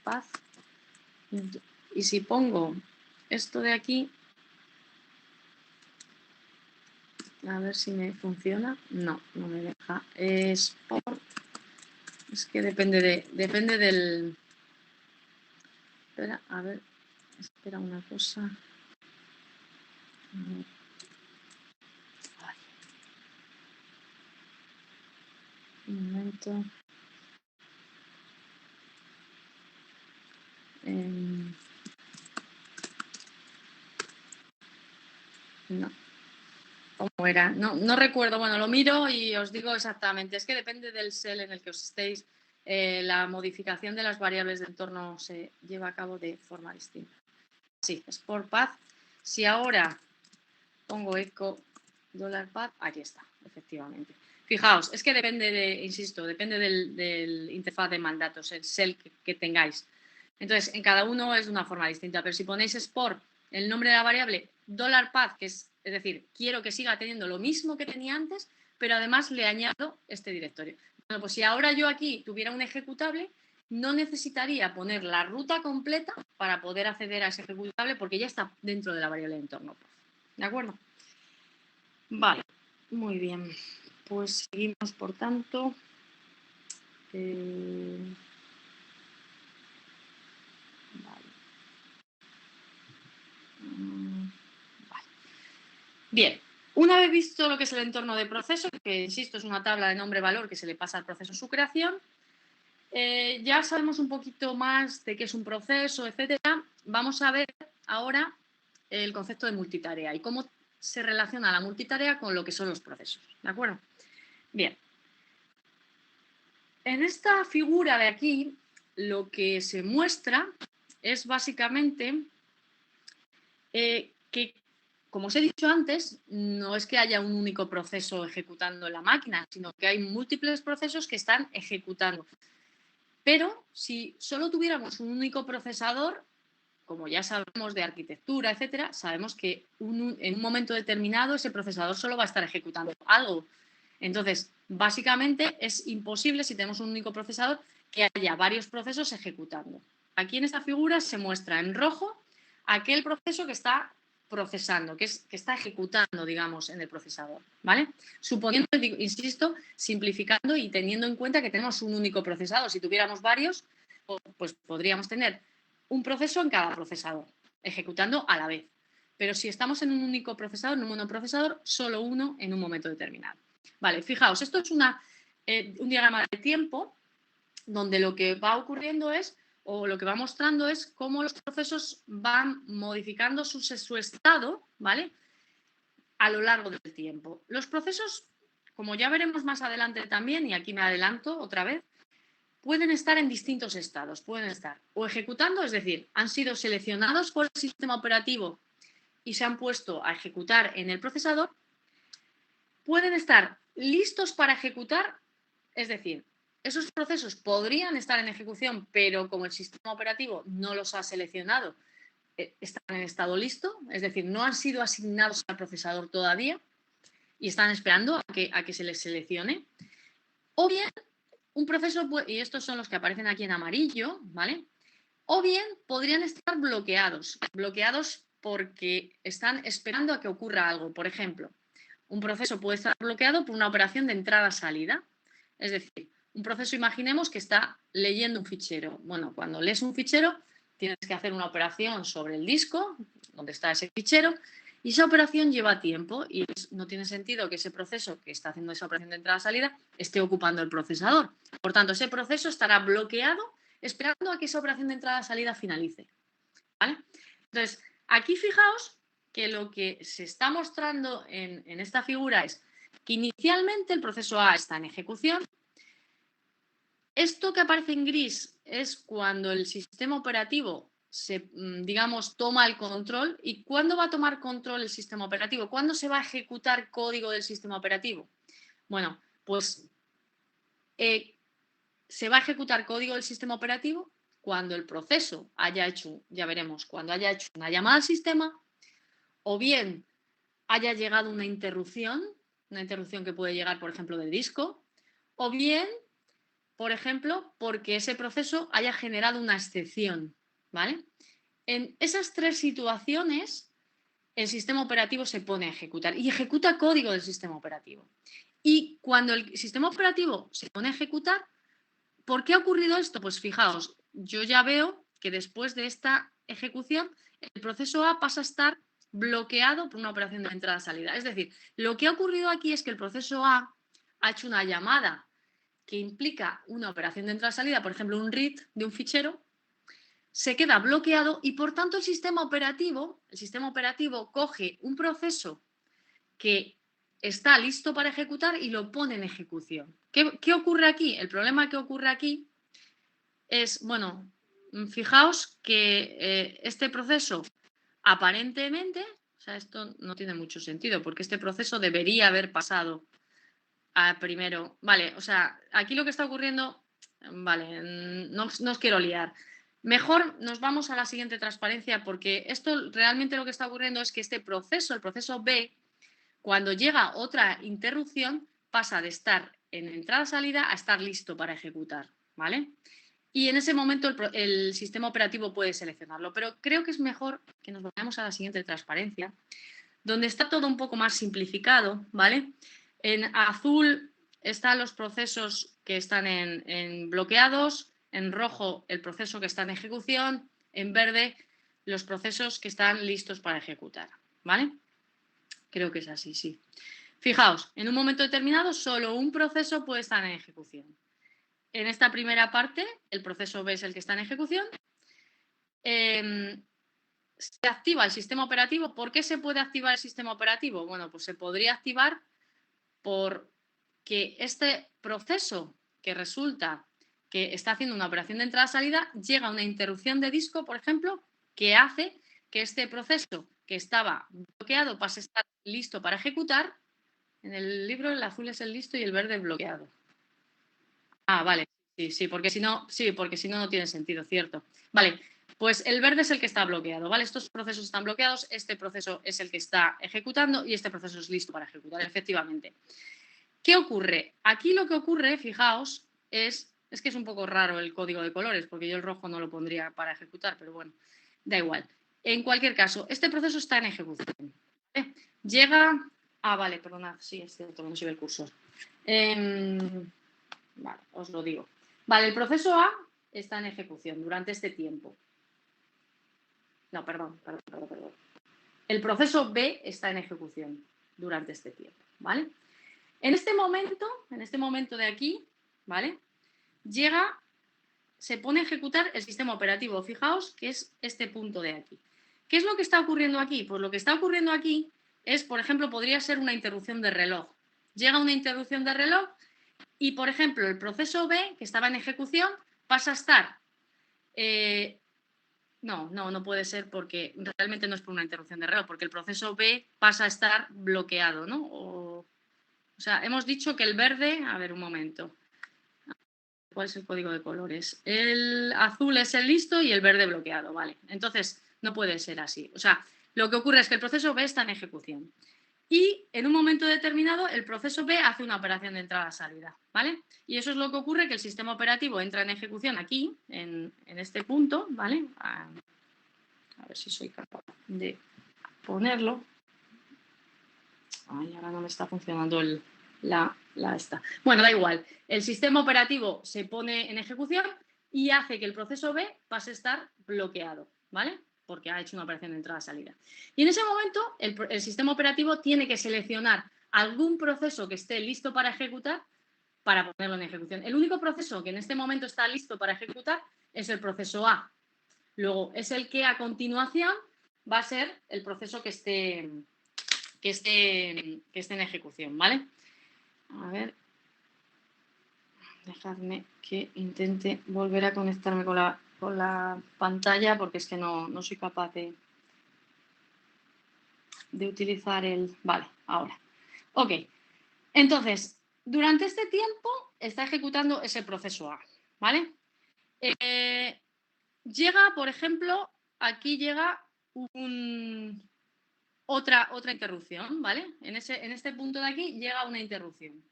$path. Y si pongo esto de aquí, a ver si me funciona. No, no me deja. Es que depende del... Espera, a ver. Espera una cosa. Un momento. No. ¿Cómo era? No recuerdo. Bueno, lo miro y os digo exactamente. Es que depende del cell en el que os estéis. La modificación de las variables de entorno se lleva a cabo de forma distinta. Sí, es por path. Si ahora pongo echo $path, aquí está, efectivamente. Fijaos, es que depende del interfaz de mandatos, el cell que tengáis. Entonces, en cada uno es de una forma distinta, pero si ponéis export el nombre de la variable $path, que es decir, quiero que siga teniendo lo mismo que tenía antes, pero además le añado este directorio. Bueno, pues si ahora yo aquí tuviera un ejecutable, no necesitaría poner la ruta completa para poder acceder a ese ejecutable porque ya está dentro de la variable de entorno. ¿De acuerdo? Vale, muy bien. Pues seguimos, por tanto. Vale. Vale. Bien, una vez visto lo que es el entorno de proceso, que insisto es una tabla de nombre-valor que se le pasa al proceso en su creación, ya sabemos un poquito más de qué es un proceso, etcétera. Vamos a ver ahora el concepto de multitarea y cómo se relaciona la multitarea con lo que son los procesos. ¿De acuerdo? Bien. En esta figura de aquí, lo que se muestra es básicamente que, como os he dicho antes, no es que haya un único proceso ejecutando en la máquina, sino que hay múltiples procesos que están ejecutando. Pero si solo tuviéramos un único procesador, como ya sabemos de arquitectura, etcétera, sabemos que en un momento determinado ese procesador solo va a estar ejecutando algo. Entonces, básicamente es imposible, si tenemos un único procesador, que haya varios procesos ejecutando. Aquí en esta figura se muestra en rojo aquel proceso que está procesando, que está ejecutando, digamos, en el procesador, ¿vale? Suponiendo, insisto, simplificando y teniendo en cuenta que tenemos un único procesador. Si tuviéramos varios, pues podríamos tener un proceso en cada procesador, ejecutando a la vez. Pero si estamos en un único procesador, en un monoprocesador, solo uno en un momento determinado. Vale, fijaos, esto es un diagrama de tiempo donde lo que va ocurriendo es, o lo que va mostrando es cómo los procesos van modificando su estado, ¿vale? A lo largo del tiempo. Los procesos, como ya veremos más adelante también, y aquí me adelanto otra vez, pueden estar en distintos estados. Pueden estar o ejecutando, es decir, han sido seleccionados por el sistema operativo y se han puesto a ejecutar en el procesador. Pueden estar listos para ejecutar, es decir, esos procesos podrían estar en ejecución, pero como el sistema operativo no los ha seleccionado, están en estado listo, es decir, no han sido asignados al procesador todavía y están esperando a que se les seleccione. O bien, un proceso, y estos son los que aparecen aquí en amarillo, ¿vale? O bien podrían estar bloqueados porque están esperando a que ocurra algo. Por ejemplo, un proceso puede estar bloqueado por una operación de entrada-salida. Es decir, un proceso, imaginemos que está leyendo un fichero. Bueno, cuando lees un fichero, tienes que hacer una operación sobre el disco, donde está ese fichero, y esa operación lleva tiempo y no tiene sentido que ese proceso que está haciendo esa operación de entrada-salida esté ocupando el procesador. Por tanto, ese proceso estará bloqueado esperando a que esa operación de entrada-salida finalice. ¿Vale? Entonces, aquí fijaos que lo que se está mostrando en esta figura es que inicialmente el proceso A está en ejecución. Esto que aparece en gris es cuando el sistema operativo digamos, toma el control. ¿Y cuándo va a tomar control el sistema operativo? ¿Cuándo se va a ejecutar código del sistema operativo? Bueno, pues se va a ejecutar código del sistema operativo cuando el proceso haya hecho, ya veremos, cuando haya hecho una llamada al sistema, o bien haya llegado una interrupción que puede llegar, por ejemplo, del disco, o bien, por ejemplo, porque ese proceso haya generado una excepción, ¿vale? En esas tres situaciones, el sistema operativo se pone a ejecutar y ejecuta código del sistema operativo. Y cuando el sistema operativo se pone a ejecutar, ¿por qué ha ocurrido esto? Pues fijaos, yo ya veo que después de esta ejecución, el proceso A pasa a estar bloqueado por una operación de entrada-salida. Es decir, lo que ha ocurrido aquí es que el proceso A ha hecho una llamada que implica una operación de entrada-salida, por ejemplo, un read de un fichero, se queda bloqueado y por tanto el sistema operativo coge un proceso que está listo para ejecutar y lo pone en ejecución. ¿Qué ocurre aquí? El problema que ocurre aquí es, bueno, fijaos que este proceso aparentemente, o sea, esto no tiene mucho sentido porque este proceso debería haber pasado a primero. Vale, o sea, aquí lo que está ocurriendo, vale, no os quiero liar. Mejor nos vamos a la siguiente transparencia porque esto realmente lo que está ocurriendo es que este proceso, el proceso B, cuando llega otra interrupción, pasa de estar en entrada-salida a estar listo para ejecutar, ¿vale? Y en ese momento el sistema operativo puede seleccionarlo, pero creo que es mejor que nos vayamos a la siguiente transparencia, donde está todo un poco más simplificado, ¿vale? En azul están los procesos que están en bloqueados, en rojo el proceso que está en ejecución, en verde los procesos que están listos para ejecutar, ¿vale? Creo que es así, sí. Fijaos, en un momento determinado solo un proceso puede estar en ejecución. En esta primera parte, el proceso B es el que está en ejecución. Se activa el sistema operativo. ¿Por qué se puede activar el sistema operativo? Bueno, pues se podría activar porque este proceso que resulta que está haciendo una operación de entrada-salida, llega una interrupción de disco, por ejemplo, que hace que este proceso que estaba bloqueado pase a estar listo para ejecutar. En el libro el azul es el listo y el verde el bloqueado. Ah, vale. Sí, porque si no no tiene sentido, cierto. Vale, pues el verde es el que está bloqueado, ¿vale? Estos procesos están bloqueados, este proceso es el que está ejecutando y este proceso es listo para ejecutar, efectivamente. ¿Qué ocurre? Aquí lo que ocurre, fijaos, es que es un poco raro el código de colores, porque yo el rojo no lo pondría para ejecutar, pero bueno, da igual. En cualquier caso, este proceso está en ejecución. ¿Vale? Llega... Ah, vale, perdonad, sí, es cierto, no se ve el cursor. Vale, os lo digo. Vale, el proceso A está en ejecución durante este tiempo. No, perdón. El proceso B está en ejecución durante este tiempo, ¿vale? En este momento de aquí, ¿vale? Se pone a ejecutar el sistema operativo. Fijaos que es este punto de aquí. ¿Qué es lo que está ocurriendo aquí? Pues lo que está ocurriendo aquí es, por ejemplo, podría ser una interrupción de reloj. Llega una interrupción de reloj y, por ejemplo, el proceso B, que estaba en ejecución, pasa a estar... No puede ser porque realmente no es por una interrupción de reloj, porque el proceso B pasa a estar bloqueado, ¿no? O sea, hemos dicho que el verde... A ver, un momento. ¿Cuál es el código de colores? El azul es el listo y el verde bloqueado, ¿vale? Entonces, no puede ser así. O sea, lo que ocurre es que el proceso B está en ejecución. Y en un momento determinado el proceso B hace una operación de entrada-salida, ¿vale? Y eso es lo que ocurre, que el sistema operativo entra en ejecución aquí, en este punto, ¿vale? A ver si soy capaz de ponerlo. Ay, ahora no me está funcionando la esta. Bueno, da igual. El sistema operativo se pone en ejecución y hace que el proceso B pase a estar bloqueado, ¿vale? Porque ha hecho una operación de entrada-salida. Y en ese momento el sistema operativo tiene que seleccionar algún proceso que esté listo para ejecutar para ponerlo en ejecución. El único proceso que en este momento está listo para ejecutar es el proceso A. Luego es el que a continuación va a ser el proceso que esté en ejecución, ¿vale? A ver, dejadme que intente volver a conectarme con la pantalla porque es que no soy capaz de utilizar el... Vale, ahora. Ok, entonces, Durante este tiempo está ejecutando ese proceso A, ¿vale? Llega, por ejemplo, aquí llega otra interrupción, ¿vale? En este punto de aquí llega una interrupción.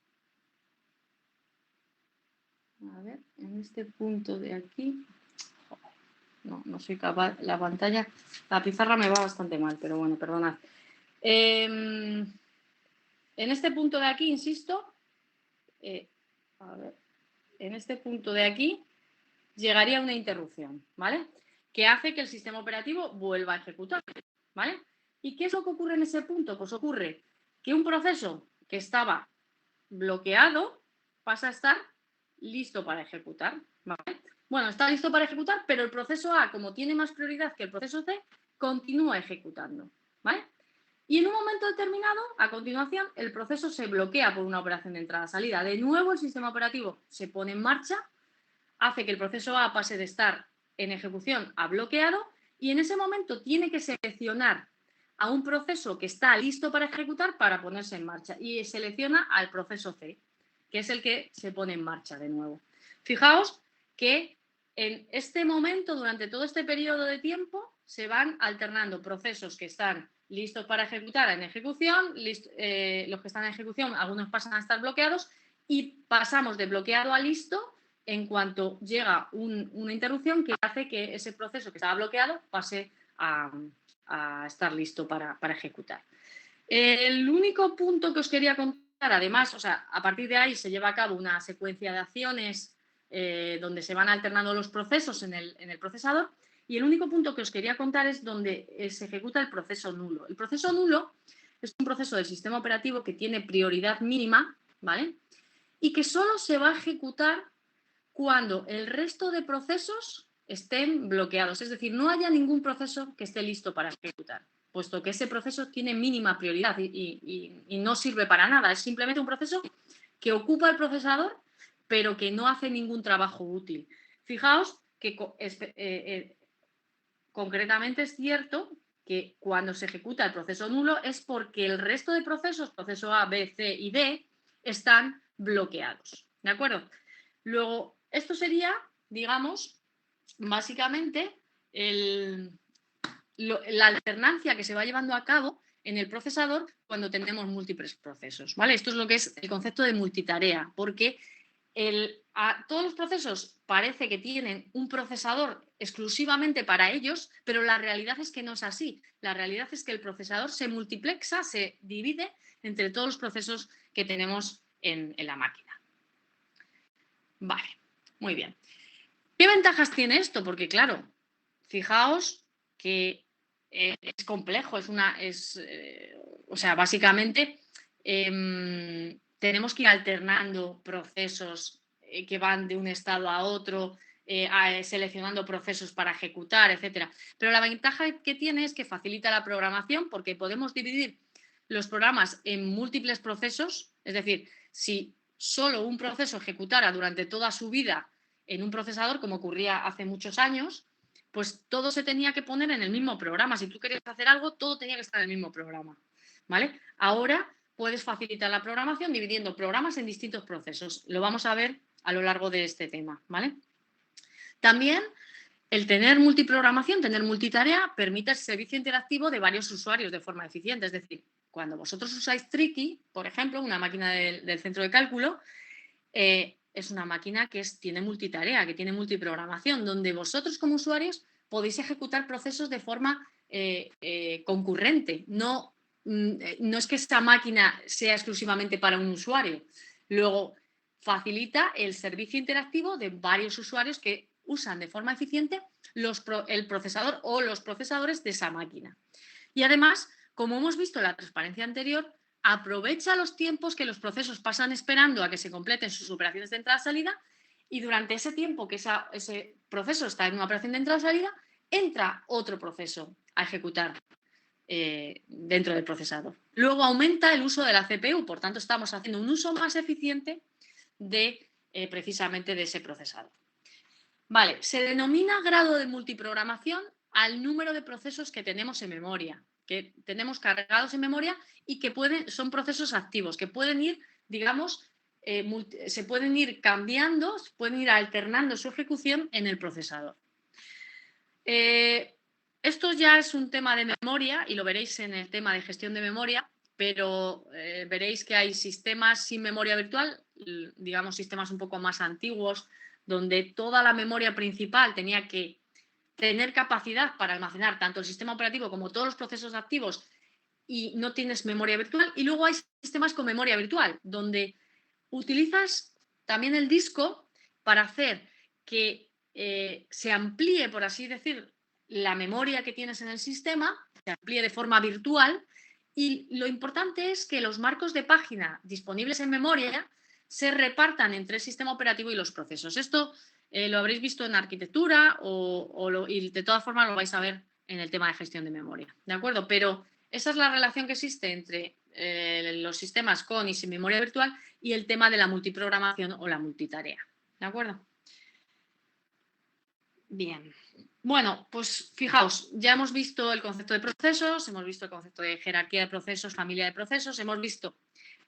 A ver, en este punto de aquí... No soy capaz, la pantalla, la pizarra me va bastante mal, pero bueno, perdonad. En este punto de aquí, insisto, a ver, en este punto de aquí llegaría una interrupción, ¿vale? Que hace que el sistema operativo vuelva a ejecutar, ¿vale? ¿Y qué es lo que ocurre en ese punto? Pues ocurre que un proceso que estaba bloqueado pasa a estar listo para ejecutar, ¿vale? Bueno, está listo para ejecutar, pero el proceso A, como tiene más prioridad que el proceso C, continúa ejecutando, ¿vale? Y en un momento determinado, a continuación, el proceso se bloquea por una operación de entrada-salida. De nuevo, el sistema operativo se pone en marcha, hace que el proceso A pase de estar en ejecución a bloqueado y en ese momento tiene que seleccionar a un proceso que está listo para ejecutar para ponerse en marcha y selecciona al proceso C, que es el que se pone en marcha de nuevo. Fijaos que en este momento, durante todo este periodo de tiempo, se van alternando procesos que están listos para ejecutar en ejecución, los que están en ejecución, algunos pasan a estar bloqueados y pasamos de bloqueado a listo en cuanto llega una interrupción que hace que ese proceso que estaba bloqueado pase a estar listo para ejecutar. El único punto que os quería contar, además, o sea, a partir de ahí se lleva a cabo una secuencia de acciones donde se van alternando los procesos en el procesador y el único punto que os quería contar es donde se ejecuta el proceso nulo. El proceso nulo es un proceso del sistema operativo que tiene prioridad mínima, ¿vale? Y que solo se va a ejecutar cuando el resto de procesos estén bloqueados, es decir, no haya ningún proceso que esté listo para ejecutar, puesto que ese proceso tiene mínima prioridad y no sirve para nada, es simplemente un proceso que ocupa el procesador, pero que no hace ningún trabajo útil. Fijaos que concretamente es cierto que cuando se ejecuta el proceso nulo es porque el resto de procesos, proceso A, B, C y D, están bloqueados, ¿de acuerdo? Luego, esto sería, digamos, básicamente la alternancia que se va llevando a cabo en el procesador cuando tenemos múltiples procesos, ¿vale? Esto es lo que es el concepto de multitarea, porque todos los procesos parece que tienen un procesador exclusivamente para ellos, pero la realidad es que no es así. La realidad es que el procesador se multiplexa, se divide entre todos los procesos que tenemos en la máquina. Vale, muy bien. ¿Qué ventajas tiene esto? Porque claro, fijaos que es complejo, o sea, básicamente tenemos que ir alternando procesos que van de un estado a otro, seleccionando procesos para ejecutar, etcétera. Pero la ventaja que tiene es que facilita la programación porque podemos dividir los programas en múltiples procesos, es decir, si solo un proceso ejecutara durante toda su vida en un procesador, como ocurría hace muchos años, pues todo se tenía que poner en el mismo programa. Si tú querías hacer algo, todo tenía que estar en el mismo programa, ¿vale? Ahora puedes facilitar la programación dividiendo programas en distintos procesos. Lo vamos a ver a lo largo de este tema, ¿vale? También el tener multiprogramación, tener multitarea, permite el servicio interactivo de varios usuarios de forma eficiente. Es decir, cuando vosotros usáis Tricky, por ejemplo, una máquina del centro de cálculo, es una máquina que tiene multitarea, que tiene multiprogramación, donde vosotros como usuarios podéis ejecutar procesos de forma concurrente. No es que esta máquina sea exclusivamente para un usuario. Luego, facilita el servicio interactivo de varios usuarios que usan de forma eficiente el procesador o los procesadores de esa máquina. Y además, como hemos visto en la transparencia anterior, aprovecha los tiempos que los procesos pasan esperando a que se completen sus operaciones de entrada-salida y durante ese tiempo que ese proceso está en una operación de entrada-salida, entra otro proceso a ejecutar dentro del procesador. Luego aumenta el uso de la CPU, por tanto estamos haciendo un uso más eficiente precisamente de ese procesador. Vale, se denomina grado de multiprogramación al número de procesos que tenemos en memoria, que tenemos cargados en memoria y que son procesos activos, que pueden ir, digamos, se pueden ir cambiando, se pueden ir alternando su ejecución en el procesador. Esto ya es un tema de memoria y lo veréis en el tema de gestión de memoria, pero veréis que hay sistemas sin memoria virtual, digamos sistemas un poco más antiguos, donde toda la memoria principal tenía que tener capacidad para almacenar tanto el sistema operativo como todos los procesos activos y no tienes memoria virtual. Y luego hay sistemas con memoria virtual, donde utilizas también el disco para hacer que se amplíe, por así decir, la memoria que tienes en el sistema, se amplíe de forma virtual. Y lo importante es que los marcos de página disponibles en memoria se repartan entre el sistema operativo y los procesos. Esto lo habréis visto en arquitectura y de todas formas lo vais a ver en el tema de gestión de memoria, ¿de acuerdo? Pero esa es la relación que existe entre los sistemas con y sin memoria virtual y el tema de la multiprogramación o la multitarea, ¿de acuerdo? Bien. Bueno, pues fijaos, ya hemos visto el concepto de procesos, hemos visto el concepto de jerarquía de procesos, familia de procesos, hemos visto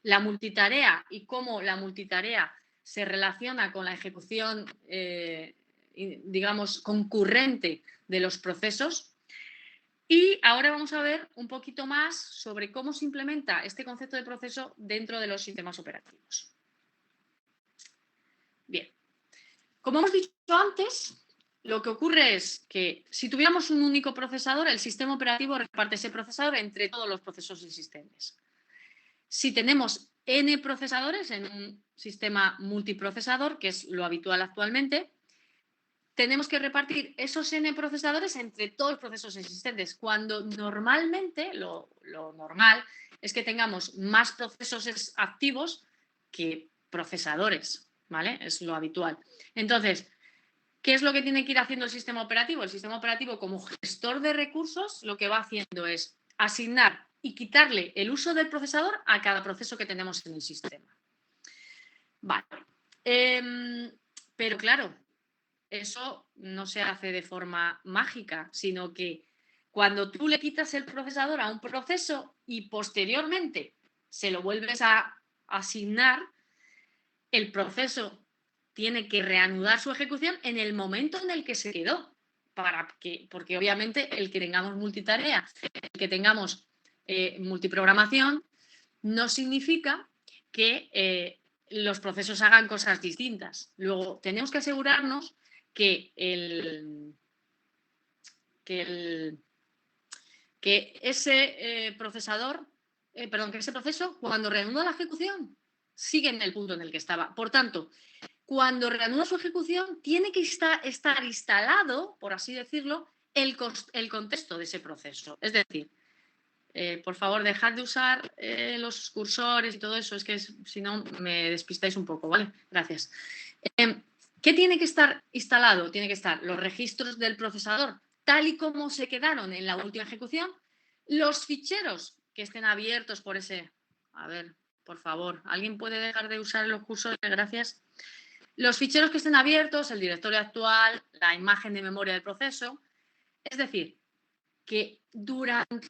la multitarea y cómo la multitarea se relaciona con la ejecución, digamos, concurrente de los procesos. Y ahora vamos a ver un poquito más sobre cómo se implementa este concepto de proceso dentro de los sistemas operativos. Bien, como hemos dicho antes, lo que ocurre es que si tuviéramos un único procesador, el sistema operativo reparte ese procesador entre todos los procesos existentes. Si tenemos N procesadores en un sistema multiprocesador, que es lo habitual actualmente, tenemos que repartir esos N procesadores entre todos los procesos existentes, cuando normalmente lo normal es que tengamos más procesos activos que procesadores, ¿vale? Es lo habitual. Entonces, ¿qué es lo que tiene que ir haciendo el sistema operativo? El sistema operativo, como gestor de recursos, lo que va haciendo es asignar y quitarle el uso del procesador a cada proceso que tenemos en el sistema. Vale. Pero claro, eso no se hace de forma mágica, sino que cuando tú le quitas el procesador a un proceso y posteriormente se lo vuelves a asignar, el proceso tiene que reanudar su ejecución en el momento en el que se quedó, porque obviamente el que tengamos multitarea, el que tengamos multiprogramación, no significa que los procesos hagan cosas distintas. Luego, tenemos que asegurarnos que ese procesador, que ese proceso, cuando reanuda la ejecución, sigue en el punto en el que estaba. Por tanto, cuando reanuda su ejecución, tiene que estar instalado, por así decirlo, el contexto de ese proceso. Es decir, por favor, dejad de usar los cursores y todo eso, es que si no me despistáis un poco, ¿vale? Gracias. ¿Qué tiene que estar instalado? Tiene que estar los registros del procesador, tal y como se quedaron en la última ejecución, los ficheros que estén abiertos por ese... A ver, por favor, ¿alguien puede dejar de usar los cursores? Gracias. Los ficheros que estén abiertos, el directorio actual, la imagen de memoria del proceso. Es decir, que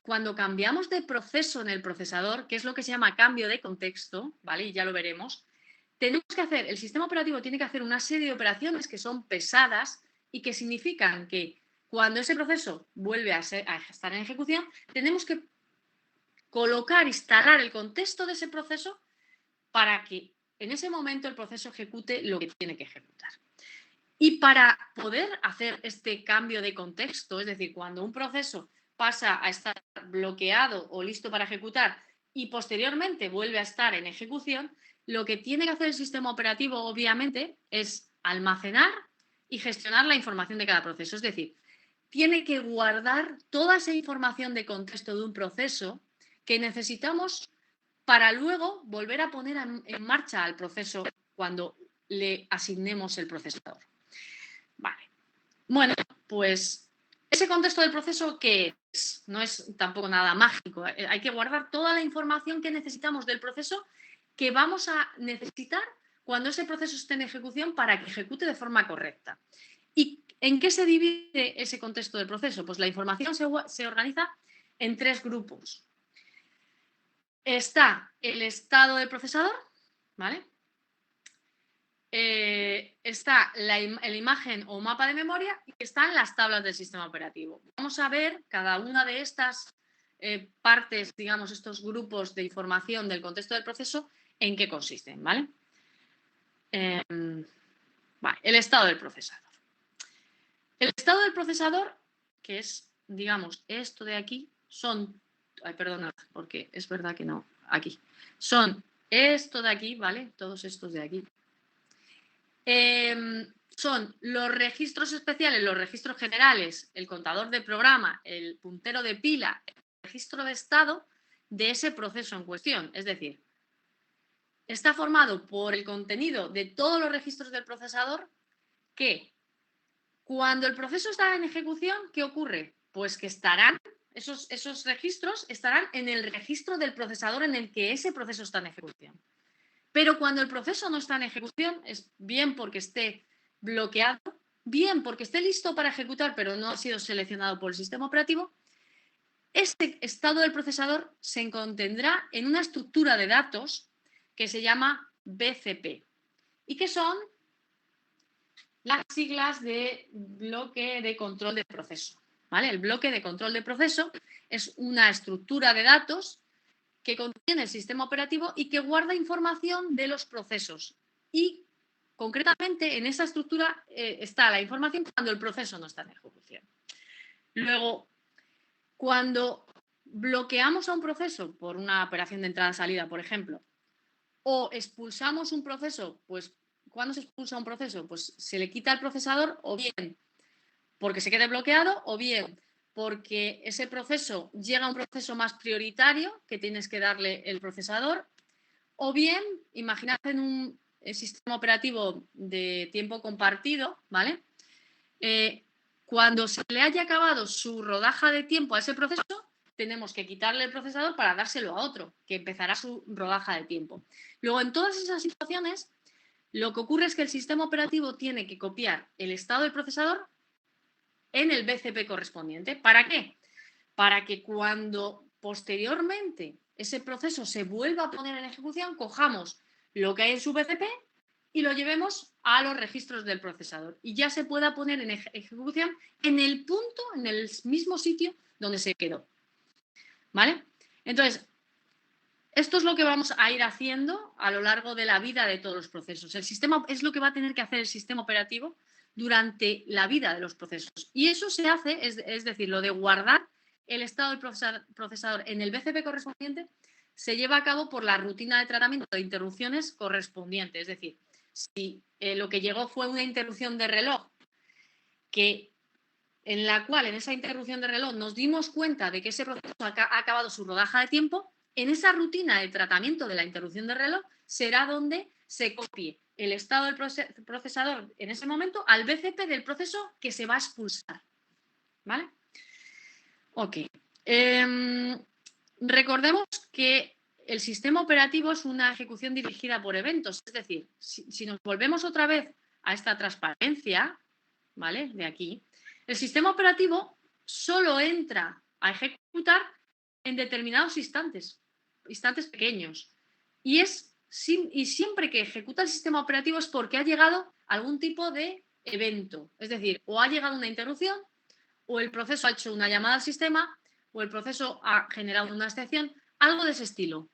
cuando cambiamos de proceso en el procesador, que es lo que se llama cambio de contexto, ¿vale? Y ya lo veremos, tenemos que hacer, el sistema operativo tiene que hacer una serie de operaciones que son pesadas y que significan que cuando ese proceso vuelve a estar en ejecución, tenemos que colocar, instalar el contexto de ese proceso para que en ese momento el proceso ejecute lo que tiene que ejecutar. Y para poder hacer este cambio de contexto, es decir, cuando un proceso pasa a estar bloqueado o listo para ejecutar y posteriormente vuelve a estar en ejecución, lo que tiene que hacer el sistema operativo, obviamente, es almacenar y gestionar la información de cada proceso. Es decir, tiene que guardar toda esa información de contexto de un proceso que necesitamos para luego volver a poner en marcha al proceso cuando le asignemos el procesador. Vale. Bueno, pues ese contexto del proceso, ¿qué es? No es tampoco nada mágico. Hay que guardar toda la información que necesitamos del proceso que vamos a necesitar cuando ese proceso esté en ejecución para que ejecute de forma correcta. ¿Y en qué se divide ese contexto del proceso? Pues la información se organiza en 3 grupos. Está el estado del procesador, ¿vale? está la imagen o mapa de memoria y están las tablas del sistema operativo. Vamos a ver cada una de estas partes, digamos, estos grupos de información del contexto del proceso, en qué consisten, ¿vale? Vale, el estado del procesador. El estado del procesador, que es, digamos, esto de aquí, son... Ay, perdonad, porque es verdad que no, aquí. Son esto de aquí, ¿vale? Todos estos de aquí. Son los registros especiales, los registros generales, el contador de programa, el puntero de pila, el registro de estado de ese proceso en cuestión. Es decir, está formado por el contenido de todos los registros del procesador que cuando el proceso está en ejecución, ¿qué ocurre? Pues que estarán, esos registros estarán en el registro del procesador en el que ese proceso está en ejecución. Pero cuando el proceso no está en ejecución, es bien porque esté bloqueado, bien porque esté listo para ejecutar, pero no ha sido seleccionado por el sistema operativo, este estado del procesador se contendrá en una estructura de datos que se llama BCP y que son las siglas de bloque de control de proceso. ¿Vale? El bloque de control de proceso es una estructura de datos que contiene el sistema operativo y que guarda información de los procesos. Y concretamente en esa estructura está la información cuando el proceso no está en ejecución. Luego, cuando bloqueamos a un proceso por una operación de entrada-salida, por ejemplo, o expulsamos un proceso, pues ¿cuándo se expulsa un proceso? Pues se le quita al procesador o bien porque se quede bloqueado o bien porque ese proceso llega a un proceso más prioritario que tienes que darle el procesador, o bien, imaginad en un sistema operativo de tiempo compartido, ¿vale? Cuando se le haya acabado su rodaja de tiempo a ese proceso, tenemos que quitarle el procesador para dárselo a otro, que empezará su rodaja de tiempo. Luego, en todas esas situaciones, lo que ocurre es que el sistema operativo tiene que copiar el estado del procesador en el BCP correspondiente. ¿Para qué? Para que cuando posteriormente ese proceso se vuelva a poner en ejecución, cojamos lo que hay en su BCP y lo llevemos a los registros del procesador y ya se pueda poner en ejecución en el punto, en el mismo sitio donde se quedó. ¿Vale? Entonces, esto es lo que vamos a ir haciendo a lo largo de la vida de todos los procesos. El sistema es lo que va a tener que hacer el sistema operativo durante la vida de los procesos. Y eso se hace, es decir, lo de guardar el estado del procesador en el BCP correspondiente, se lleva a cabo por la rutina de tratamiento de interrupciones correspondiente. Es decir, si lo que llegó fue una interrupción de reloj en la cual en esa interrupción de reloj nos dimos cuenta de que ese proceso ha acabado su rodaja de tiempo, en esa rutina de tratamiento de la interrupción de reloj será donde se copie el estado del procesador en ese momento al BCP del proceso que se va a expulsar. ¿Vale? Ok. Recordemos que el sistema operativo es una ejecución dirigida por eventos. Es decir, si nos volvemos otra vez a esta transparencia, ¿vale? De aquí, el sistema operativo solo entra a ejecutar en determinados instantes pequeños. Y siempre que ejecuta el sistema operativo es porque ha llegado algún tipo de evento. Es decir, o ha llegado una interrupción, o el proceso ha hecho una llamada al sistema, o el proceso ha generado una excepción, algo de ese estilo.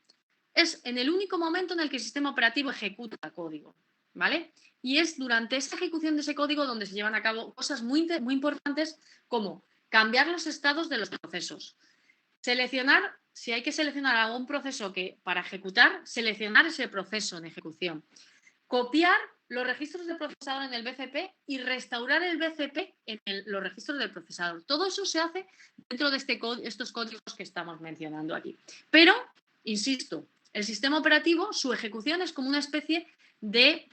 Es en el único momento en el que el sistema operativo ejecuta código, ¿vale? Y es durante esa ejecución de ese código donde se llevan a cabo cosas muy importantes como cambiar los estados de los procesos, seleccionar, si hay que seleccionar algún proceso para ejecutar, seleccionar ese proceso en ejecución, copiar los registros del procesador en el BCP y restaurar el BCP en los registros del procesador. Todo eso se hace dentro de estos códigos que estamos mencionando aquí. Pero, insisto, el sistema operativo, su ejecución es como una especie de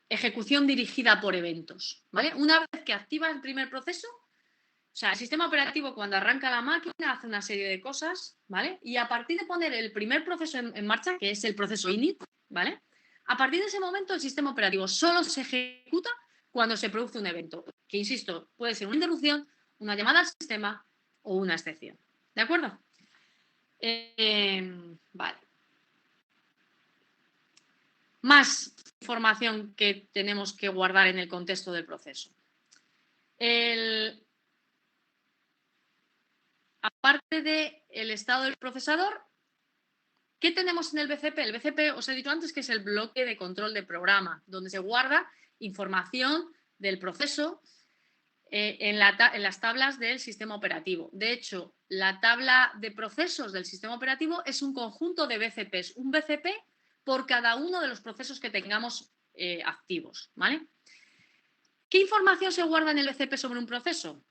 ejecución dirigida por eventos. ¿Vale? Una vez que activa el primer proceso, o sea, el sistema operativo cuando arranca la máquina hace una serie de cosas, ¿vale? Y a partir de poner el primer proceso en marcha, que es el proceso init, ¿vale? A partir de ese momento el sistema operativo solo se ejecuta cuando se produce un evento, que insisto, puede ser una interrupción, una llamada al sistema o una excepción. ¿De acuerdo? Vale. Más información que tenemos que guardar en el contexto del proceso. Aparte del estado del procesador, ¿qué tenemos en el BCP? El BCP, os he dicho antes, que es el bloque de control de programa, donde se guarda información del proceso en las tablas del sistema operativo. De hecho, la tabla de procesos del sistema operativo es un conjunto de BCPs, un BCP por cada uno de los procesos que tengamos activos, ¿vale? ¿Qué información se guarda en el BCP sobre un proceso?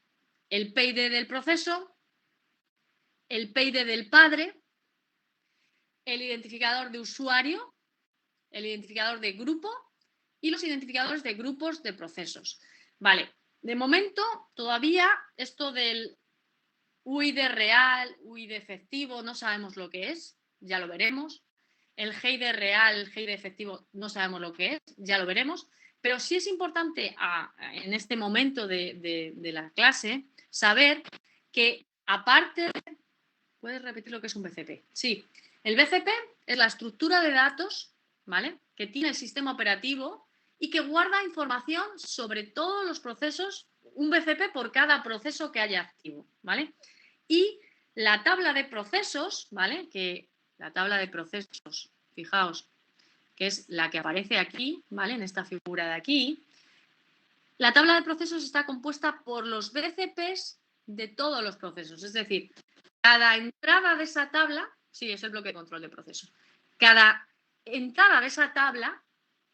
El PID del proceso, el PID del padre, el identificador de usuario, el identificador de grupo y los identificadores de grupos de procesos. Vale, de momento todavía esto del UID real, UID efectivo, no sabemos lo que es, ya lo veremos. El GID real, el GID efectivo, no sabemos lo que es, ya lo veremos. Pero sí es importante en este momento de la clase saber que aparte de... ¿Puedes repetir lo que es un BCP? Sí, el BCP es la estructura de datos, ¿vale?, que tiene el sistema operativo y que guarda información sobre todos los procesos, un BCP por cada proceso que haya activo, ¿vale? Y la tabla de procesos, ¿vale?, que la tabla de procesos, fijaos, que es la que aparece aquí, ¿vale?, en esta figura de aquí. La tabla de procesos está compuesta por los BCPs de todos los procesos, es decir, cada entrada de esa tabla, sí, es el bloque de control de procesos, cada entrada de esa tabla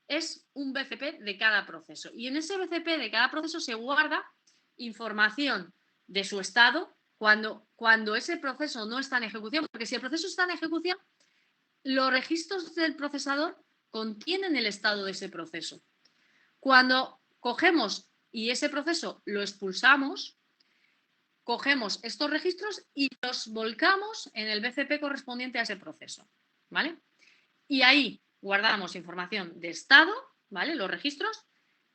es un BCP de cada proceso. Y en ese BCP de cada proceso se guarda información de su estado cuando ese proceso no está en ejecución, porque si el proceso está en ejecución, los registros del procesador contienen el estado de ese proceso. Cuando cogemos y ese proceso lo expulsamos, cogemos estos registros y los volcamos en el BCP correspondiente a ese proceso, ¿vale? Y ahí guardamos información de estado, ¿vale?, los registros,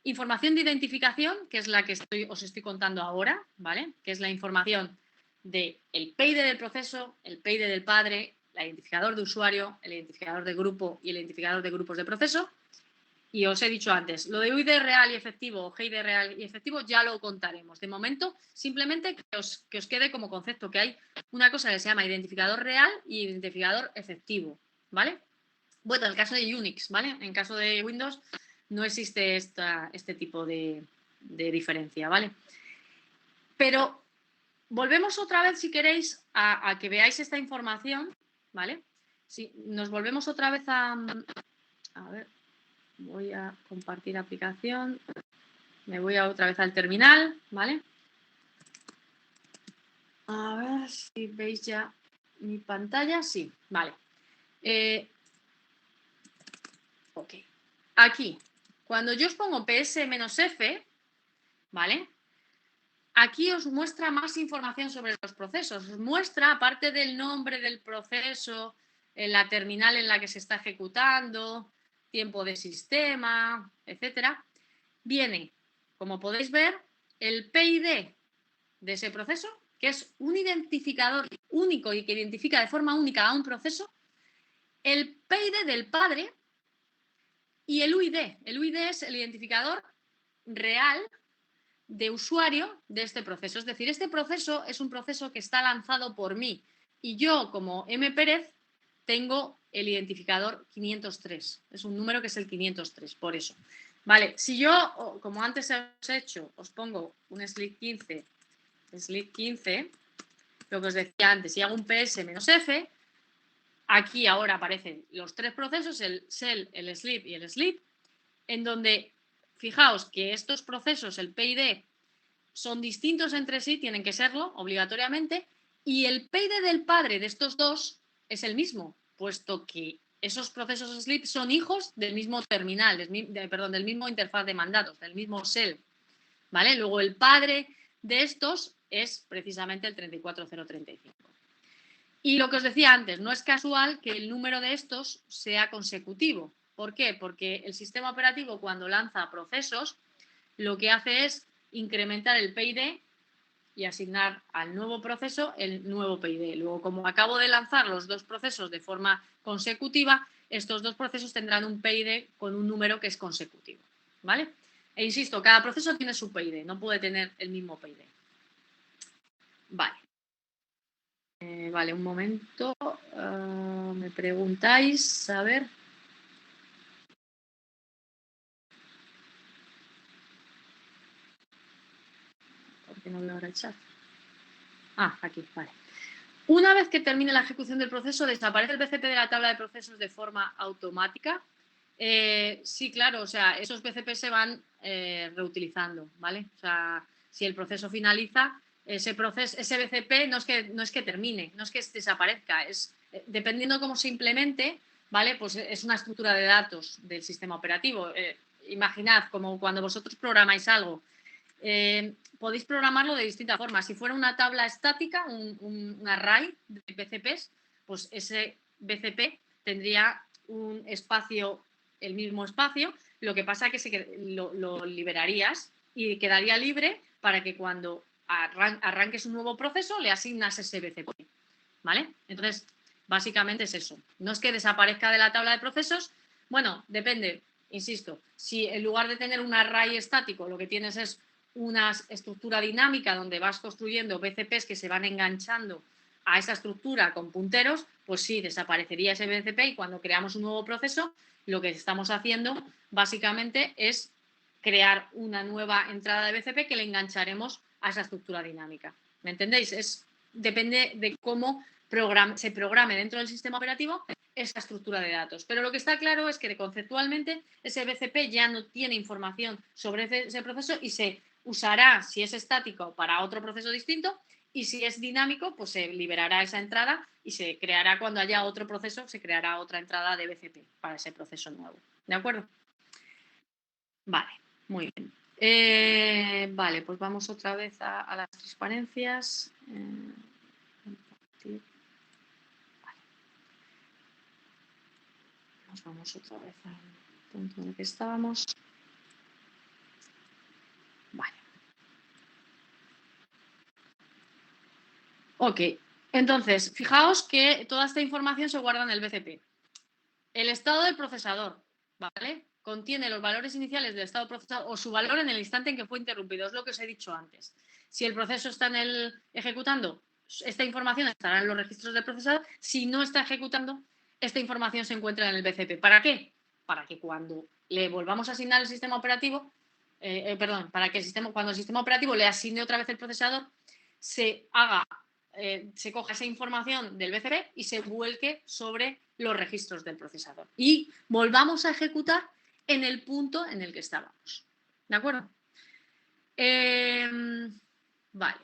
información de identificación, que es la que os estoy contando ahora, ¿vale?, que es la información del PID del proceso, el PID del padre, el identificador de usuario, el identificador de grupo y el identificador de grupos de proceso. Y os he dicho antes, lo de UID real y efectivo o GID real y efectivo ya lo contaremos. De momento, simplemente que os quede como concepto que hay una cosa que se llama identificador real y identificador efectivo, ¿vale? Bueno, en el caso de Unix, ¿vale? En caso de Windows no existe este tipo de diferencia, ¿vale? Pero volvemos otra vez, si queréis, a que veáis esta información, ¿vale? Si nos volvemos otra vez a ver, voy a compartir aplicación, me voy otra vez al terminal, ¿vale? A ver si veis ya mi pantalla, sí, vale. Ok, aquí, cuando yo os pongo PS-F, ¿vale? Aquí os muestra más información sobre los procesos. Os muestra, aparte del nombre del proceso, la terminal en la que se está ejecutando, tiempo de sistema, etcétera, viene, como podéis ver, el PID de ese proceso, que es un identificador único y que identifica de forma única a un proceso, el PID del padre y el UID. El UID es el identificador real de usuario de este proceso. Es decir, este proceso es un proceso que está lanzado por mí y yo, como M. Pérez, tengo el identificador 503. Es un número que es el 503, por eso. Vale, si yo, como antes os he hecho, os pongo un SLIC 15, lo que os decía antes, si hago un PS-F, aquí ahora aparecen los tres procesos, el SEL, el SLIP y el SLIP, en donde, fijaos que estos procesos, el PID, son distintos entre sí, tienen que serlo obligatoriamente, y el PID del padre de estos dos es el mismo, puesto que esos procesos SLIP son hijos del mismo terminal, del mismo interfaz de mandatos, del mismo SEL, ¿vale? Luego el padre de estos es precisamente el 34035. Y lo que os decía antes, no es casual que el número de estos sea consecutivo. ¿Por qué? Porque el sistema operativo, cuando lanza procesos, lo que hace es incrementar el PID y asignar al nuevo proceso el nuevo PID. Luego, como acabo de lanzar los dos procesos de forma consecutiva, estos dos procesos tendrán un PID con un número que es consecutivo, ¿vale? E insisto, cada proceso tiene su PID, no puede tener el mismo PID. Vale. Vale, un momento. Me preguntáis, a ver. ¿Por qué no veo ahora el chat? Ah, aquí, vale. Una vez que termine la ejecución del proceso, desaparece el BCP de la tabla de procesos de forma automática. Sí, claro, o sea, esos BCP se van reutilizando, ¿vale? O sea, si el proceso finaliza, ese BCP no es que termine, no es que desaparezca, es dependiendo cómo se implemente, ¿vale? Pues es una estructura de datos del sistema operativo. Imaginad como cuando vosotros programáis algo. Podéis programarlo de distintas formas. Si fuera una tabla estática, un array de BCPs, pues ese BCP tendría un espacio, el mismo espacio, lo que pasa es que lo liberarías y quedaría libre para que cuando arranques un nuevo proceso le asignas ese BCP, ¿vale? Entonces, básicamente es eso. No es que desaparezca de la tabla de procesos, bueno, depende, insisto, si en lugar de tener un array estático lo que tienes es una estructura dinámica donde vas construyendo BCPs que se van enganchando a esa estructura con punteros, pues sí, desaparecería ese BCP y cuando creamos un nuevo proceso, lo que estamos haciendo básicamente es crear una nueva entrada de BCP que le engancharemos a esa estructura dinámica. ¿Me entendéis? Depende de cómo se programe dentro del sistema operativo esa estructura de datos. Pero lo que está claro es que conceptualmente ese BCP ya no tiene información sobre ese proceso y se usará, si es estático, para otro proceso distinto y si es dinámico, pues se liberará esa entrada y se creará cuando haya otro proceso, se creará otra entrada de BCP para ese proceso nuevo. ¿De acuerdo? Vale, muy bien. Vale, pues vamos otra vez a las transparencias. Vale. Nos vamos otra vez al punto en el que estábamos. Vale. Ok, entonces, fijaos que toda esta información se guarda en el BCP. El estado del procesador, ¿vale? Contiene los valores iniciales del estado procesador o su valor en el instante en que fue interrumpido. Es lo que os he dicho antes. Si el proceso está ejecutando, esta información estará en los registros del procesador. Si no está ejecutando, esta información se encuentra en el BCP. ¿Para qué? Para que cuando le volvamos a asignar el sistema operativo, para que cuando el sistema operativo le asigne otra vez el procesador, se coja esa información del BCP y se vuelque sobre los registros del procesador. Y volvamos a ejecutar en el punto en el que estábamos. ¿De acuerdo? Vale.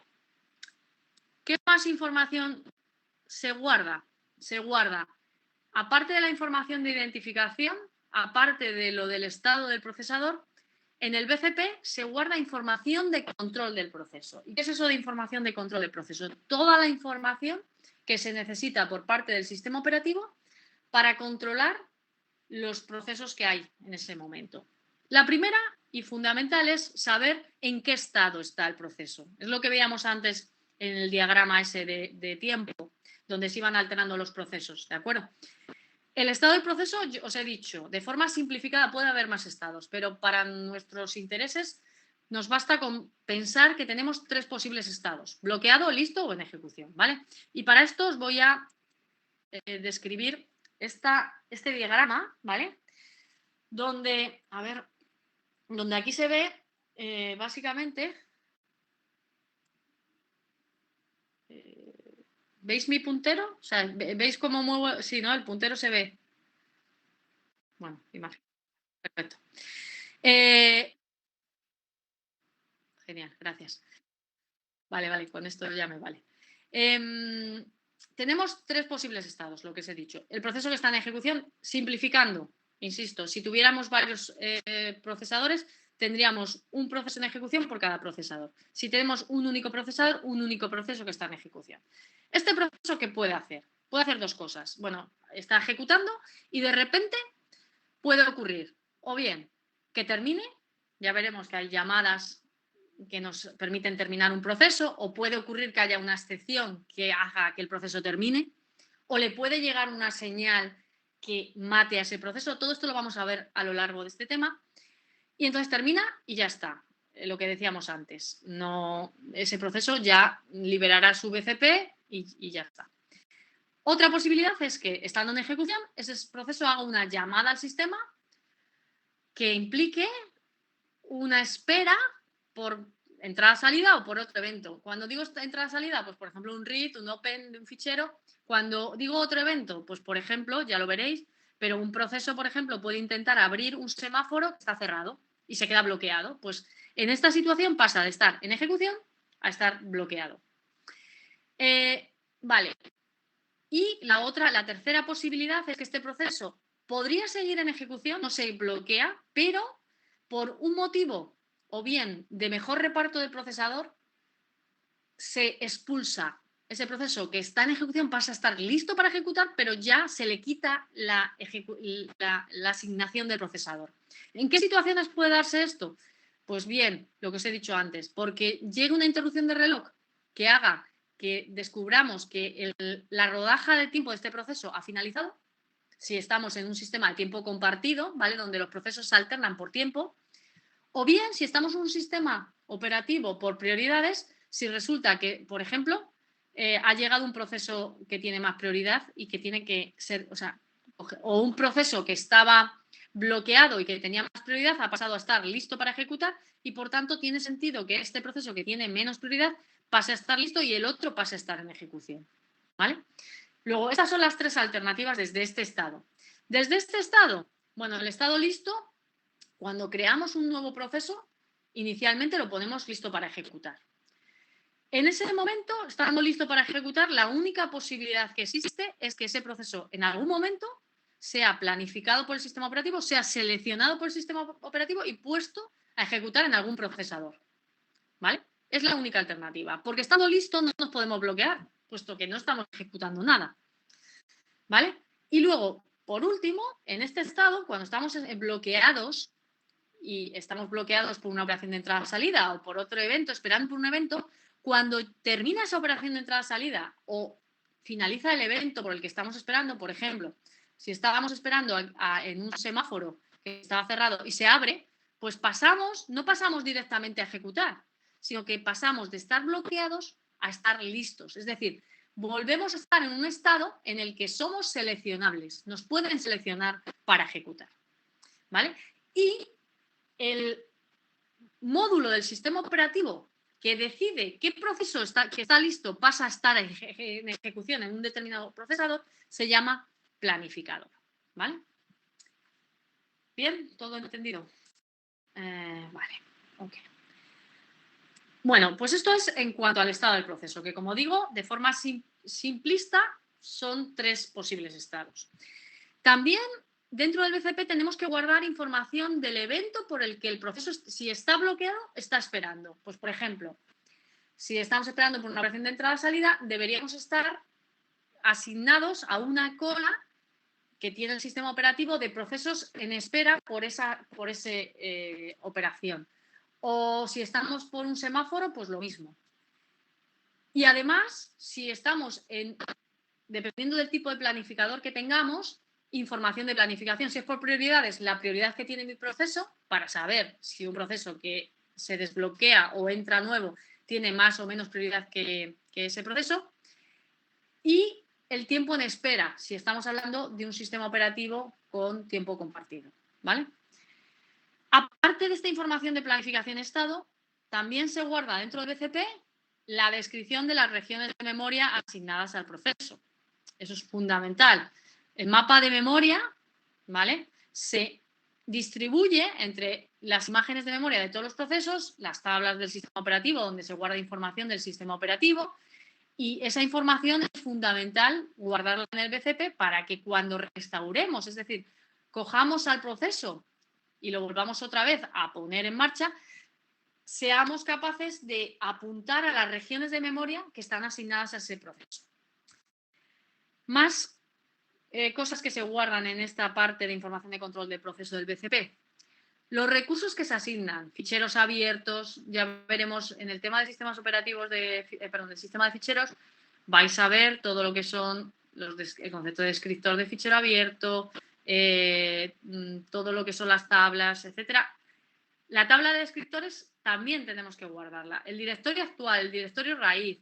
¿Qué más información se guarda? Se guarda, aparte de la información de identificación, aparte de lo del estado del procesador, en el BCP se guarda información de control del proceso. ¿Y qué es eso de información de control del proceso? Toda la información que se necesita por parte del sistema operativo para controlar los procesos que hay en ese momento. La primera y fundamental es saber en qué estado está el proceso. Es lo que veíamos antes en el diagrama ese de tiempo, donde se iban alterando los procesos, ¿de acuerdo? El estado del proceso, os he dicho, de forma simplificada puede haber más estados, pero para nuestros intereses nos basta con pensar que tenemos 3 posibles estados, bloqueado, listo o en ejecución, ¿vale? Y para esto os voy a describir este diagrama, ¿vale? Donde, a ver, donde aquí se ve básicamente, ¿veis mi puntero? O sea, ¿veis cómo muevo? Sí, ¿no? El puntero se ve. Bueno, imagen. Perfecto. Genial, gracias. Vale, con esto ya me vale. Tenemos 3 posibles estados, lo que os he dicho. El proceso que está en ejecución, simplificando, insisto, si tuviéramos varios procesadores, tendríamos un proceso en ejecución por cada procesador. Si tenemos un único procesador, un único proceso que está en ejecución. ¿Este proceso qué puede hacer? Puede hacer 2 cosas. Bueno, está ejecutando y de repente puede ocurrir o bien que termine, ya veremos que hay llamadas que nos permiten terminar un proceso, o puede ocurrir que haya una excepción que haga que el proceso termine, o le puede llegar una señal que mate a ese proceso. Todo esto lo vamos a ver a lo largo de este tema. Y entonces termina y ya está. Lo que decíamos antes. No, ese proceso ya liberará su BCP y ya está. Otra posibilidad es que, estando en ejecución, ese proceso haga una llamada al sistema que implique una espera por entrada-salida o por otro evento. Cuando digo entrada-salida, pues por ejemplo un read, un open de un fichero. Cuando digo otro evento, pues por ejemplo, ya lo veréis, pero un proceso, por ejemplo, puede intentar abrir un semáforo que está cerrado y se queda bloqueado. Pues en esta situación pasa de estar en ejecución a estar bloqueado. Vale. Y la tercera posibilidad es que este proceso podría seguir en ejecución, no se bloquea, pero por un motivo o bien de mejor reparto del procesador, se expulsa ese proceso que está en ejecución, pasa a estar listo para ejecutar, pero ya se le quita la asignación del procesador. ¿En qué situaciones puede darse esto? Pues bien, lo que os he dicho antes, porque llega una interrupción de reloj que haga que descubramos que la rodaja de tiempo de este proceso ha finalizado, si estamos en un sistema de tiempo compartido, ¿vale? Donde los procesos se alternan por tiempo, o bien si estamos en un sistema operativo por prioridades, si resulta que, por ejemplo, ha llegado un proceso que tiene más prioridad y que tiene que ser, o un proceso que estaba bloqueado y que tenía más prioridad ha pasado a estar listo para ejecutar y por tanto tiene sentido que este proceso que tiene menos prioridad pase a estar listo y el otro pase a estar en ejecución. ¿Vale? Luego, estas son las tres alternativas desde este estado. Desde este estado, bueno, el estado listo, cuando creamos un nuevo proceso, inicialmente lo ponemos listo para ejecutar. En ese momento, estando listo para ejecutar, la única posibilidad que existe es que ese proceso en algún momento sea planificado por el sistema operativo, sea seleccionado por el sistema operativo y puesto a ejecutar en algún procesador. ¿Vale? Es la única alternativa. Porque estando listo no nos podemos bloquear, puesto que no estamos ejecutando nada. ¿Vale? Y luego, por último, en este estado, cuando estamos bloqueados y estamos bloqueados por una operación de entrada-salida o por otro evento, esperando por un evento, cuando termina esa operación de entrada-salida o finaliza el evento por el que estamos esperando, por ejemplo, si estábamos esperando en un semáforo que estaba cerrado y se abre, pues no pasamos directamente a ejecutar, sino que pasamos de estar bloqueados a estar listos. Es decir, volvemos a estar en un estado en el que somos seleccionables, nos pueden seleccionar para ejecutar. ¿Vale? Y el módulo del sistema operativo que decide qué proceso que está listo pasa a estar en ejecución en un determinado procesador se llama planificador. ¿Vale? ¿Bien? ¿Todo entendido? Vale. Ok. Bueno, pues esto es en cuanto al estado del proceso, que como digo, de forma simplista son tres posibles estados. También dentro del BCP tenemos que guardar información del evento por el que el proceso, si está bloqueado, está esperando. Pues, por ejemplo, si estamos esperando por una operación de entrada-salida, deberíamos estar asignados a una cola que tiene el sistema operativo de procesos en espera por esa operación. O si estamos por un semáforo, pues lo mismo. Y además, si estamos dependiendo del tipo de planificador que tengamos, información de planificación. Si es por prioridades, la prioridad que tiene mi proceso para saber si un proceso que se desbloquea o entra nuevo tiene más o menos prioridad que ese proceso. Y el tiempo en espera, si estamos hablando de un sistema operativo con tiempo compartido. ¿Vale? Aparte de esta información de planificación estado, también se guarda dentro del BCP la descripción de las regiones de memoria asignadas al proceso. Eso es fundamental. El mapa de memoria, ¿vale? Se distribuye entre las imágenes de memoria de todos los procesos, las tablas del sistema operativo, donde se guarda información del sistema operativo, y esa información es fundamental guardarla en el BCP para que cuando restauremos, es decir, cojamos al proceso y lo volvamos otra vez a poner en marcha, seamos capaces de apuntar a las regiones de memoria que están asignadas a ese proceso. Más cosas que se guardan en esta parte de información de control del proceso del BCP. Los recursos que se asignan, ficheros abiertos, ya veremos en el tema de sistemas operativos del sistema de ficheros, vais a ver todo lo que son el concepto de descriptor de fichero abierto, todo lo que son las tablas, etcétera. La tabla de descriptores también tenemos que guardarla. El directorio actual, el directorio raíz,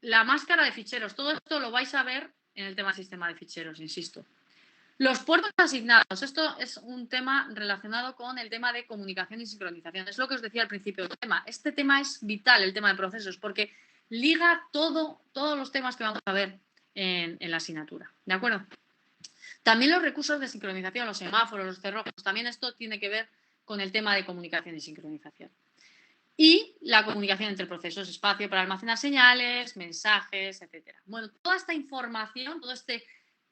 la máscara de ficheros, todo esto lo vais a ver en el tema sistema de ficheros, insisto. Los puertos asignados, esto es un tema relacionado con el tema de comunicación y sincronización. Es lo que os decía al principio del tema. Este tema es vital, el tema de procesos, porque liga todos los temas que vamos a ver en la asignatura. ¿De acuerdo? También los recursos de sincronización, los semáforos, los cerrojos, también esto tiene que ver con el tema de comunicación y sincronización. Y la comunicación entre procesos, espacio para almacenar señales, mensajes, etcétera. Bueno, toda esta información, todo este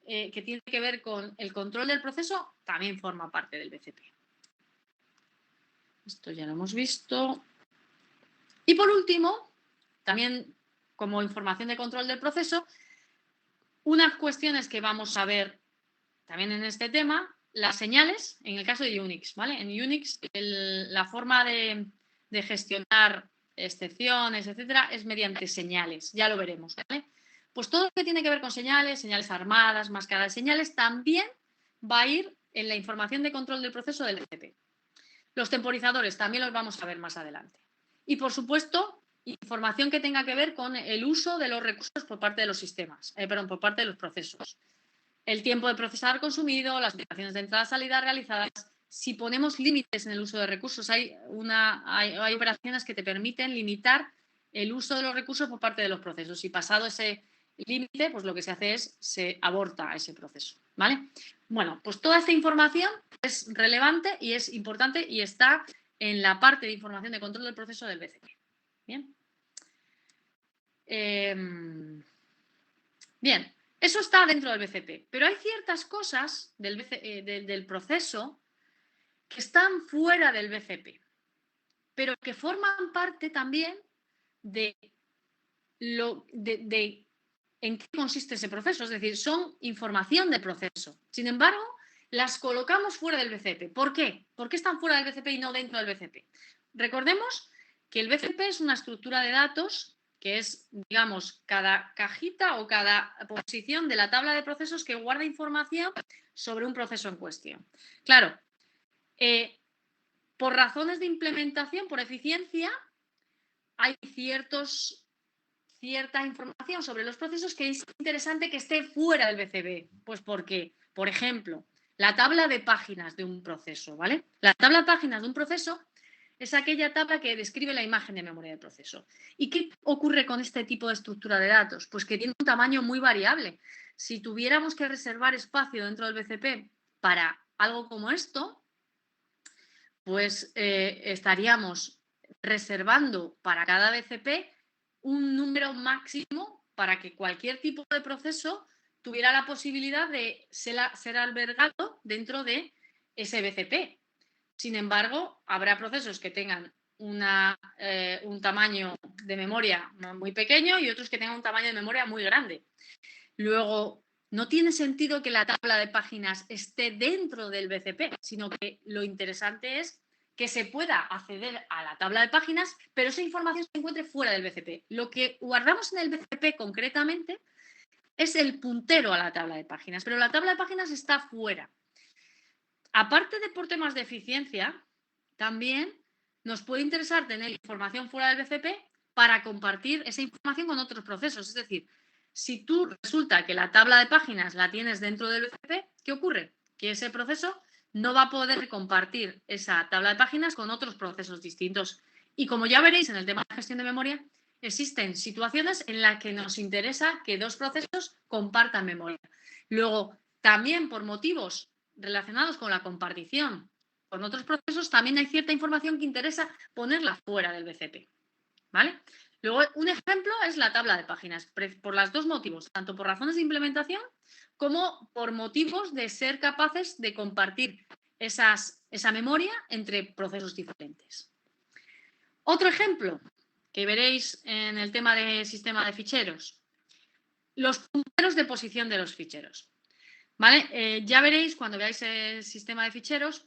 que tiene que ver con el control del proceso, también forma parte del BCP. Esto ya lo hemos visto. Y por último, también como información de control del proceso, unas cuestiones que vamos a ver también en este tema, las señales, en el caso de Unix, ¿vale? En Unix la forma de gestionar excepciones, etcétera, es mediante señales, ya lo veremos, ¿vale? Pues todo lo que tiene que ver con señales, señales armadas, máscara de señales, también va a ir en la información de control del proceso del BCP. Los temporizadores también los vamos a ver más adelante. Y, por supuesto, información que tenga que ver con el uso de los recursos por parte de los sistemas, por parte de los procesos. El tiempo de procesador consumido, las operaciones de entrada-salida realizadas. Si ponemos límites en el uso de recursos, hay operaciones que te permiten limitar el uso de los recursos por parte de los procesos. Y pasado ese límite, pues lo que se hace es se aborta ese proceso, ¿vale? Bueno, pues toda esta información es relevante y es importante y está en la parte de información de control del proceso del BCP. Bien. Bien. Eso está dentro del BCP, pero hay ciertas cosas del proceso que están fuera del BCP, pero que forman parte también de en qué consiste ese proceso, es decir, son información del proceso. Sin embargo, las colocamos fuera del BCP. ¿Por qué? ¿Por qué están fuera del BCP y no dentro del BCP? Recordemos que el BCP es una estructura de datos que es, digamos, cada cajita o cada posición de la tabla de procesos que guarda información sobre un proceso en cuestión. Claro, por razones de implementación, por eficiencia, hay cierta información sobre los procesos que es interesante que esté fuera del BCP. Pues porque, por ejemplo, la tabla de páginas de un proceso, ¿vale? La tabla de páginas de un proceso es aquella tabla que describe la imagen de memoria del proceso. ¿Y qué ocurre con este tipo de estructura de datos? Pues que tiene un tamaño muy variable. Si tuviéramos que reservar espacio dentro del BCP para algo como esto, pues estaríamos reservando para cada BCP un número máximo para que cualquier tipo de proceso tuviera la posibilidad de ser albergado dentro de ese BCP. Sin embargo, habrá procesos que tengan un tamaño de memoria muy pequeño y otros que tengan un tamaño de memoria muy grande. Luego, no tiene sentido que la tabla de páginas esté dentro del BCP, sino que lo interesante es que se pueda acceder a la tabla de páginas, pero esa información se encuentre fuera del BCP. Lo que guardamos en el BCP concretamente es el puntero a la tabla de páginas, pero la tabla de páginas está fuera. Aparte de por temas de eficiencia, también nos puede interesar tener información fuera del BCP para compartir esa información con otros procesos. Es decir, si tú resulta que la tabla de páginas la tienes dentro del BCP, ¿qué ocurre? Que ese proceso no va a poder compartir esa tabla de páginas con otros procesos distintos. Y como ya veréis en el tema de gestión de memoria, existen situaciones en las que nos interesa que dos procesos compartan memoria. Luego, también por motivos relacionados con la compartición con otros procesos, también hay cierta información que interesa ponerla fuera del BCP. ¿Vale? Luego, un ejemplo es la tabla de páginas, por los dos motivos, tanto por razones de implementación como por motivos de ser capaces de compartir esa memoria entre procesos diferentes. Otro ejemplo que veréis en el tema de sistema de ficheros, los punteros de posición de los ficheros. ¿Vale? Ya veréis cuando veáis el sistema de ficheros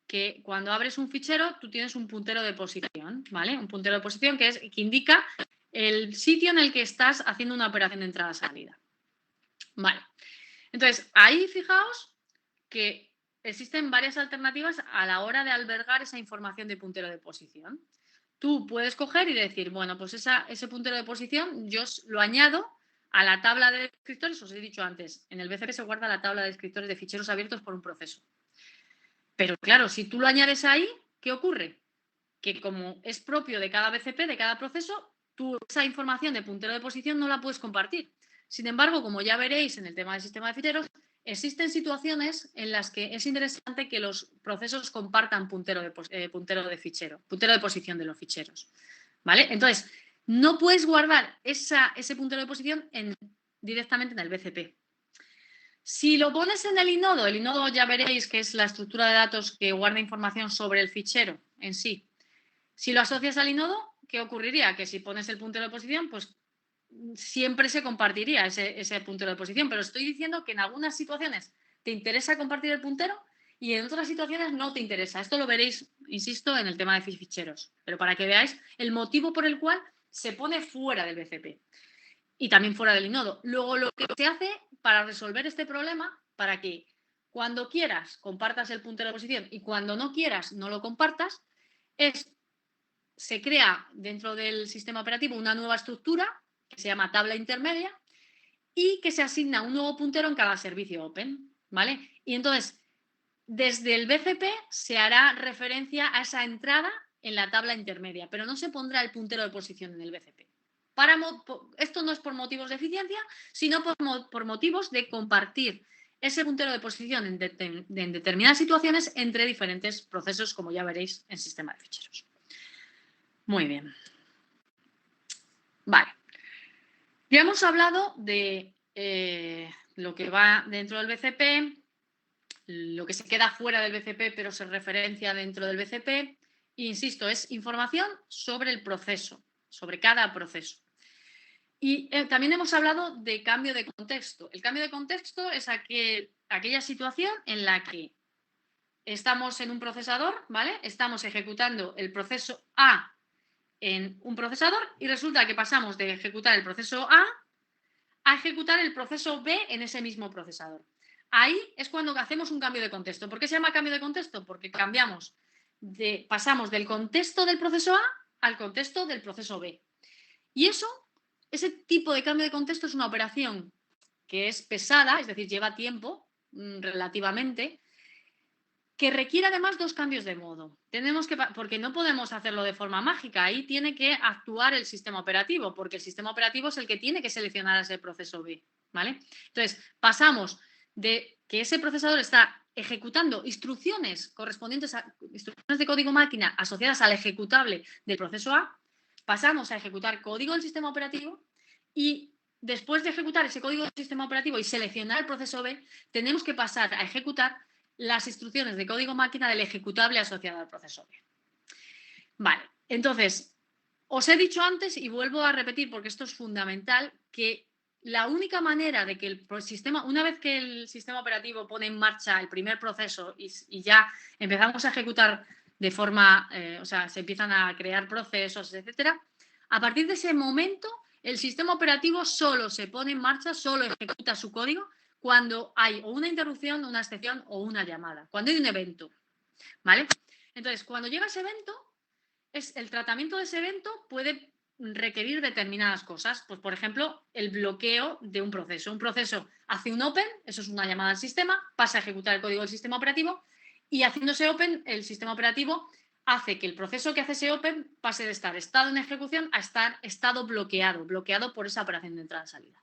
que cuando abres un fichero tú tienes un puntero de posición, ¿vale? Un puntero de posición que indica el sitio en el que estás haciendo una operación de entrada-salida. Vale. Entonces, ahí fijaos que existen varias alternativas a la hora de albergar esa información de puntero de posición. Tú puedes coger y decir, bueno, pues ese puntero de posición yo lo añado a la tabla de descriptores, os he dicho antes, en el BCP se guarda la tabla de descriptores de ficheros abiertos por un proceso. Pero claro, si tú lo añades ahí, ¿qué ocurre? Que como es propio de cada BCP, de cada proceso, tú esa información de puntero de posición no la puedes compartir. Sin embargo, como ya veréis en el tema del sistema de ficheros, existen situaciones en las que es interesante que los procesos compartan puntero de fichero, puntero de posición de los ficheros. ¿Vale? Entonces, no puedes guardar ese puntero de posición directamente en el BCP. Si lo pones en el inodo ya veréis que es la estructura de datos que guarda información sobre el fichero en sí. Si lo asocias al inodo, ¿qué ocurriría? Que si pones el puntero de posición, pues siempre se compartiría ese puntero de posición. Pero estoy diciendo que en algunas situaciones te interesa compartir el puntero y en otras situaciones no te interesa. Esto lo veréis, insisto, en el tema de ficheros. Pero para que veáis el motivo por el cual se pone fuera del BCP y también fuera del inodo. Luego, lo que se hace para resolver este problema, para que cuando quieras compartas el puntero de posición y cuando no quieras no lo compartas, se crea dentro del sistema operativo una nueva estructura que se llama tabla intermedia y que se asigna un nuevo puntero en cada servicio open, ¿vale? Y entonces, desde el BCP se hará referencia a esa entrada en la tabla intermedia, pero no se pondrá el puntero de posición en el BCP. Esto no es por motivos de eficiencia, sino por motivos de compartir ese puntero de posición en determinadas situaciones entre diferentes procesos, como ya veréis en sistema de ficheros. Muy bien. Vale. Ya hemos hablado de lo que va dentro del BCP, lo que se queda fuera del BCP pero se referencia dentro del BCP. Insisto, es información sobre el proceso, sobre cada proceso. Y también hemos hablado de cambio de contexto. El cambio de contexto es aquella situación en la que estamos en un procesador, ¿vale? Estamos ejecutando el proceso A en un procesador y resulta que pasamos de ejecutar el proceso a ejecutar el proceso B en ese mismo procesador. Ahí es cuando hacemos un cambio de contexto. ¿Por qué se llama cambio de contexto? Porque pasamos del contexto del proceso A al contexto del proceso B. Y ese tipo de cambio de contexto es una operación que es pesada, es decir, lleva tiempo relativamente, que requiere además dos cambios de modo. Porque no podemos hacerlo de forma mágica, ahí tiene que actuar el sistema operativo, porque el sistema operativo es el que tiene que seleccionar ese proceso B, ¿vale? Entonces, pasamos de que ese procesador está ejecutando instrucciones correspondientes a instrucciones de código máquina asociadas al ejecutable del proceso A, pasamos a ejecutar código del sistema operativo y después de ejecutar ese código del sistema operativo y seleccionar el proceso B, tenemos que pasar a ejecutar las instrucciones de código máquina del ejecutable asociado al proceso B. Vale, entonces, os he dicho antes y vuelvo a repetir porque esto es fundamental, que la única manera de que el sistema, una vez que el sistema operativo pone en marcha el primer proceso y ya empezamos a ejecutar de forma, o sea, se empiezan a crear procesos, etcétera, a partir de ese momento el sistema operativo solo se pone en marcha, solo ejecuta su código cuando hay o una interrupción, una excepción o una llamada, cuando hay un evento, ¿vale? Entonces, cuando llega ese evento, el tratamiento de ese evento puede requerir determinadas cosas. Pues, por ejemplo, el bloqueo de un proceso. Un proceso hace un open, eso es una llamada al sistema, pasa a ejecutar el código del sistema operativo y haciéndose open, el sistema operativo hace que el proceso que hace ese open pase de estar estado en ejecución a estar estado bloqueado por esa operación de entrada-salida.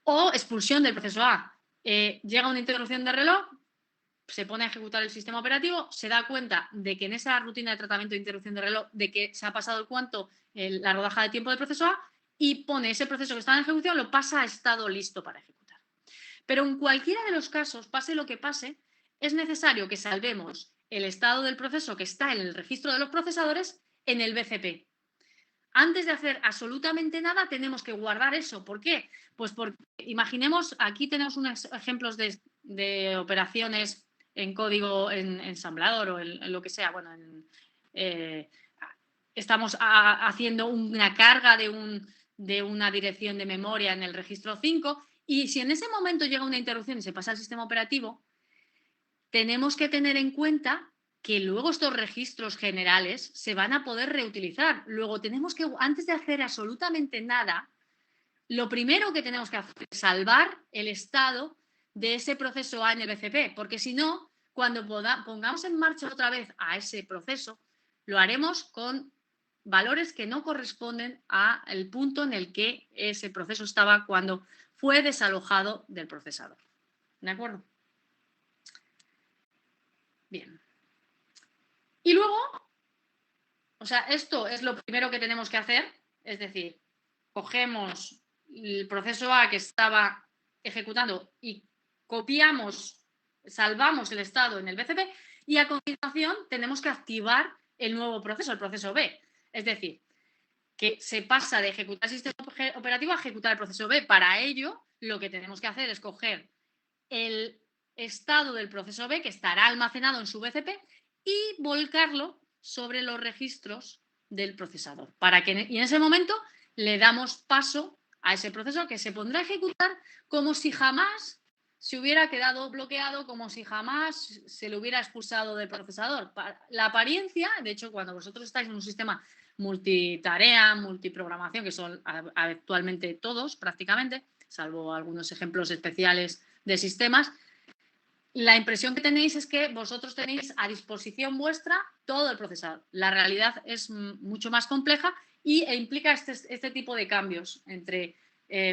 O expulsión del proceso A. Llega una interrupción de reloj, se pone a ejecutar el sistema operativo, se da cuenta de que en esa rutina de tratamiento de interrupción de reloj, de que se ha pasado la rodaja de tiempo del proceso A y pone ese proceso que está en ejecución, lo pasa a estado listo para ejecutar. Pero en cualquiera de los casos, pase lo que pase, es necesario que salvemos el estado del proceso que está en el registro de los procesadores en el BCP. Antes de hacer absolutamente nada, tenemos que guardar eso. ¿Por qué? Pues porque, imaginemos, aquí tenemos unos ejemplos de operaciones en código en ensamblador o en lo que sea. Bueno, estamos haciendo una carga de una dirección de memoria en el registro 5 Y si en ese momento llega una interrupción y se pasa al sistema operativo, tenemos que tener en cuenta que luego estos registros generales se van a poder reutilizar. Luego tenemos que, antes de hacer absolutamente nada, lo primero que tenemos que hacer es salvar el estado de ese proceso A en el BCP, porque si no, cuando pongamos en marcha otra vez a ese proceso, lo haremos con valores que no corresponden al punto en el que ese proceso estaba cuando fue desalojado del procesador. ¿De acuerdo? Bien. Y luego, o sea, esto es lo primero que tenemos que hacer, es decir, cogemos el proceso A que estaba ejecutando y copiamos, salvamos el estado en el BCP y a continuación tenemos que activar el nuevo proceso, el proceso B. Es decir, que se pasa de ejecutar el sistema operativo a ejecutar el proceso B. Para ello, lo que tenemos que hacer es coger el estado del proceso B, que estará almacenado en su BCP, y volcarlo sobre los registros del procesador. Y en ese momento le damos paso a ese proceso que se pondrá a ejecutar como si jamás se hubiera quedado bloqueado, como si jamás se le hubiera expulsado del procesador. La apariencia, de hecho, cuando vosotros estáis en un sistema multitarea, multiprogramación, que son actualmente todos prácticamente, salvo algunos ejemplos especiales de sistemas, la impresión que tenéis es que vosotros tenéis a disposición vuestra todo el procesador. La realidad es mucho más compleja e implica este tipo de cambios entre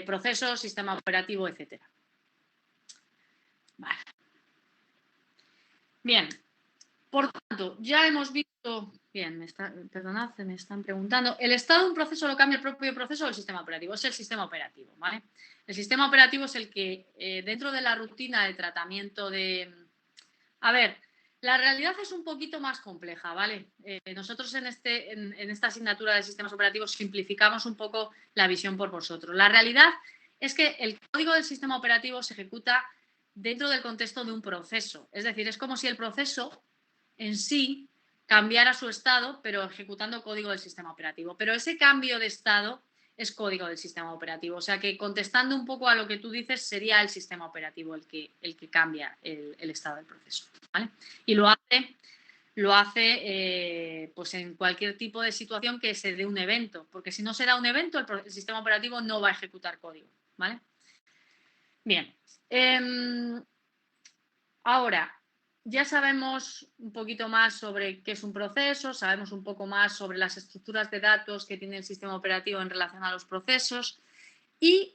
procesos, sistema operativo, etc. Vale. Bien, por tanto, ya hemos visto... Bien, perdonad, me están preguntando. El estado de un proceso lo cambia el propio proceso o el sistema operativo. Es el sistema operativo, ¿vale? El sistema operativo es el que, dentro de la rutina de tratamiento de... A ver, la realidad es un poquito más compleja, ¿vale? Nosotros en esta asignatura de sistemas operativos simplificamos un poco la visión por vosotros. La realidad es que el código del sistema operativo se ejecuta dentro del contexto de un proceso. Es decir, es como si el proceso en sí cambiara su estado, pero ejecutando código del sistema operativo. Pero ese cambio de estado es código del sistema operativo. O sea que, contestando un poco a lo que tú dices, sería el sistema operativo el que cambia el estado del proceso, ¿vale? Y lo hace pues en cualquier tipo de situación que se dé un evento, porque si no se da un evento, el sistema operativo no va a ejecutar código, ¿vale? Bien. Ahora, ya sabemos un poquito más sobre qué es un proceso, sabemos un poco más sobre las estructuras de datos que tiene el sistema operativo en relación a los procesos y